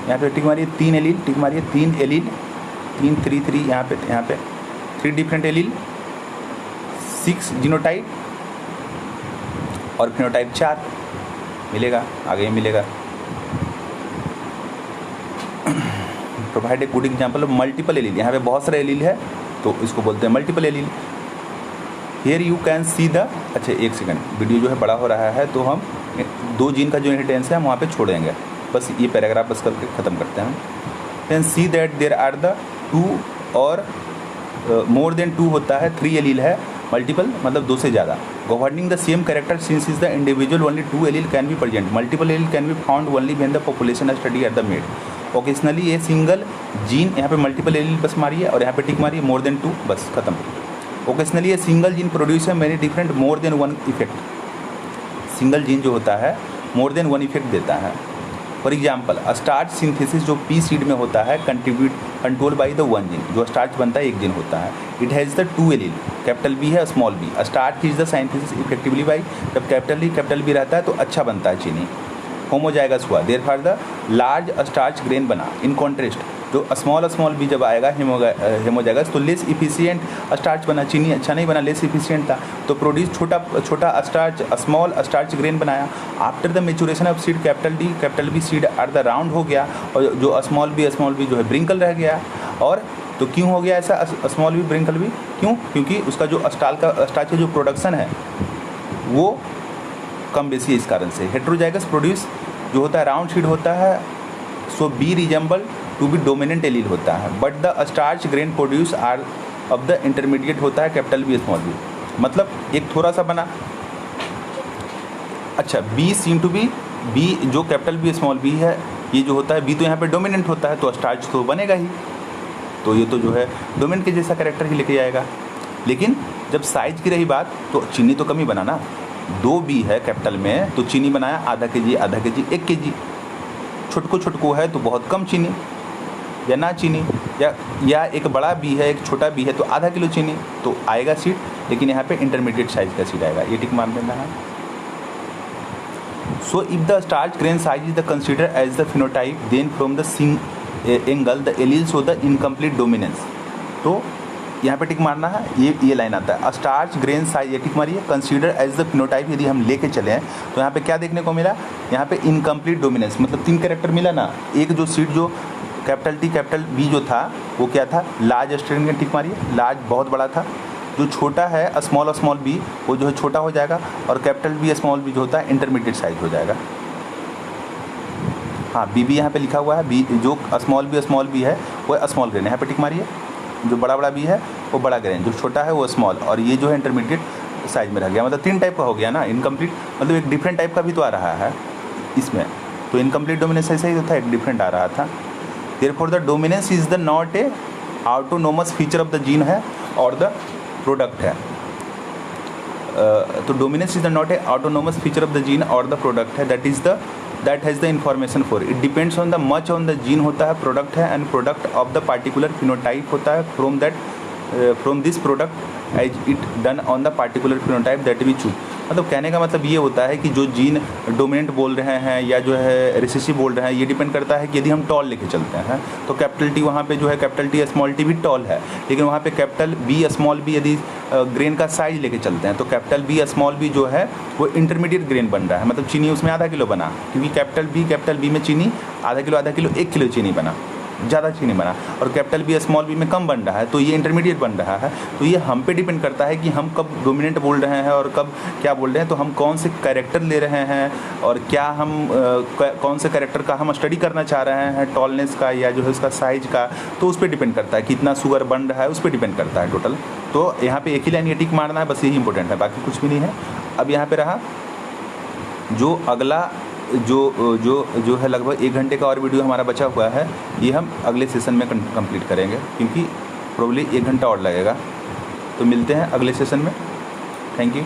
यहाँ पे टिक मारिए, 3 एलील टिक मारिए, 3 एलील 3 यहाँ पे 3 डिफरेंट एलील, 6 जीनोटाइप और फिनोटाइप 4 मिलेगा, आगे मिलेगा। Provide a good example of multiple allele, यहाँ पे बहुत सारे एलील है तो इसको बोलते हैं multiple allele. Here you can see the, अच्छा एक सेकंड, वीडियो जो है बड़ा हो रहा है तो हम 2 जीन का जो इनहेरिटेंस है हम वहाँ पे छोड़ेंगे, बस ये पैराग्राफ बस करके ख़त्म करते हैं। Can see that there are the 2 or more than 2 होता है, 3 एलील है, मल्टीपल मतलब 2 से ज़्यादा। Governing the same character since is the individual only 2 allele can be present, multiple allele can be found only when the population study at the made. Occasionally ये single gene, यहाँ पे multiple allele बस मारिए और यहाँ पे tick मारिए, more than 2 बस खत्म। ओकेजनली ये सिंगल जीन प्रोड्यूस है many different more than 1 effect, single gene जो होता है मोर देन 1 इफेक्ट देता है। फॉर एग्जाम्पल स्टार्च सिंथेसिस जो पी सीड में होता है कंट्रोल बाई द 1 जीन, जो स्टार्च बनता है 1 जीन होता है। It has the 2 allele, capital B है small B. Starch is the synthesis effectively by, जब कैपिटल बी रहता है तो अच्छा बनता है चीनी, होमोजाइगस हुआ, therefore the large starch grain बना। इन कॉन्ट्रेस्ट जो स्मॉल बी जब आएगा हेमोजाइगस तो लेस इफिशिएंट स्टार्च बना, चीनी अच्छा नहीं बना, लेस इफिशिएंट था तो प्रोड्यूस छोटा स्टार्च स्मॉल स्टार्च ग्रेन बनाया। After the maturation of seed capital B seed are the round हो गया, और जो स्मॉल बी जो है ब्रिंकल रह गया। और तो क्यों हो गया ऐसा स्मॉल बी ब्रिंकल बी, क्यों? क्योंकि उसका जो स्टार्च का जो प्रोडक्शन है वो कम बेसी है, इस कारण से। हेट्रोजाइगस प्रोड्यूस जो होता है राउंड सीड होता है, so B resemble to B dominant allele होता है, but the starch grain produce are of the intermediate होता है कैपिटल बी स्मॉल बी, मतलब एक थोड़ा सा बना। अच्छा बी सीम टू बी जो कैपिटल बी स्मॉल बी है, ये जो होता है बी तो यहाँ पे डोमिनेंट होता है तो स्टार्च तो बनेगा ही, तो ये तो जो है डोमिनेंट के जैसा कैरेक्टर ही लेके आएगा। लेकिन जब साइज की रही बात तो चीनी तो कम ही बना ना, 2 बी है कैपिटल में तो चीनी बनाया आधा के जी 1 kg, छुटको है तो बहुत कम चीनी या ना चीनी, या एक बड़ा बी है एक छोटा बी है तो आधा किलो चीनी तो आएगा सीड, लेकिन यहाँ पे इंटरमीडिएट साइज का सीड आएगा, ये टिक मान देना है। So if the starch grain size is the consider as the phenotype, then from the angle the allele show the incomplete dominance. तो यहाँ पे टिक मारना है, ये लाइन आता है स्टार्च ग्रेन साइज, ये टिक मारिए। कंसीडर एज द फिनोटाइप, यदि हम लेके चले हैं तो यहाँ पे क्या देखने को मिला, यहाँ पे इनकम्प्लीट डोमिनेंस, मतलब 3 कैरेक्टर मिला ना। एक जो सीट जो कैपिटल टी कैपिटल बी जो था वो क्या था, लार्ज स्ट्रिंग में टिक मारिए, लार्ज बहुत बड़ा था। जो छोटा है स्मॉल बी वो जो है छोटा हो जाएगा, और कैपिटल बी स्मॉल बी जो होता है इंटरमीडिएट साइज हो जाएगा। हाँ बी भी यहाँ पे लिखा हुआ है, बी जो स्मॉल बी है वो स्मॉल ग्रेन, यहाँ पे टिक मारिए। जो बड़ा बी है वो बड़ा ग्रेन, जो छोटा है वो स्मॉल, और ये जो है इंटरमीडिएट साइज में रह गया। मतलब 3 टाइप का हो गया ना इनकम्प्लीट, मतलब एक डिफरेंट टाइप का भी तो आ रहा है इसमें। तो इनकम्प्लीट डोमिनेंस ऐसे ही था, एक डिफरेंट आ रहा था। Therefore the dominance is the not a autonomous feature of the gene है और द प्रोडक्ट है। तो dominance is the not a autonomous feature of the gene or the product है, that has the information for it depends on the much on the gene होता है, product है, and product of the particular phenotype होता है from this product as it done on the particular phenotype that we choose. मतलब कहने का मतलब ये होता है कि जो जीन डोमिनेंट बोल रहे हैं या जो है रिसेसिव बोल रहे हैं, ये डिपेंड करता है कि यदि हम टॉल लेके चलते हैं तो कैपिटल टी वहाँ पे जो है कैपिटल टी स्मॉल टी भी टॉल है, लेकिन वहाँ पे कैपिटल बी स्मॉल बी यदि ग्रेन का साइज लेके चलते हैं तो कैपिटल बी स्मॉल बी जो है वो इंटरमीडिएट ग्रेन बन रहा है। मतलब चीनी उसमें आधा किलो बना, क्योंकि कैपिटल बी में चीनी आधा किलो 1 किलो चीनी बना, ज़्यादा चीनी बना, और कैपिटल बी स्मॉल बी में कम बन रहा है, तो ये इंटरमीडिएट बन रहा है। तो ये हम पे डिपेंड करता है कि हम कब डोमिनेंट बोल रहे हैं और कब क्या बोल रहे हैं, तो हम कौन से कैरेक्टर ले रहे हैं और क्या हम कौन से कैरेक्टर का हम स्टडी करना चाह रहे हैं, टॉलनेस का या जो है उसका साइज का, तो उस पर डिपेंड करता है, कितना शुगर बन रहा है उस पर डिपेंड करता है टोटल। तो यहाँ पे एक ही लाइन ये टिक मारना है, बस यही इंपॉर्टेंट है, बाकी कुछ भी नहीं है। अब यहाँ पे रहा जो अगला जो है लगभग 1 घंटे का और वीडियो हमारा बचा हुआ है, ये हम अगले सेशन में कंप्लीट करेंगे, क्योंकि प्रोबेबली 1 घंटा और लगेगा। तो मिलते हैं अगले सेशन में। Thank you.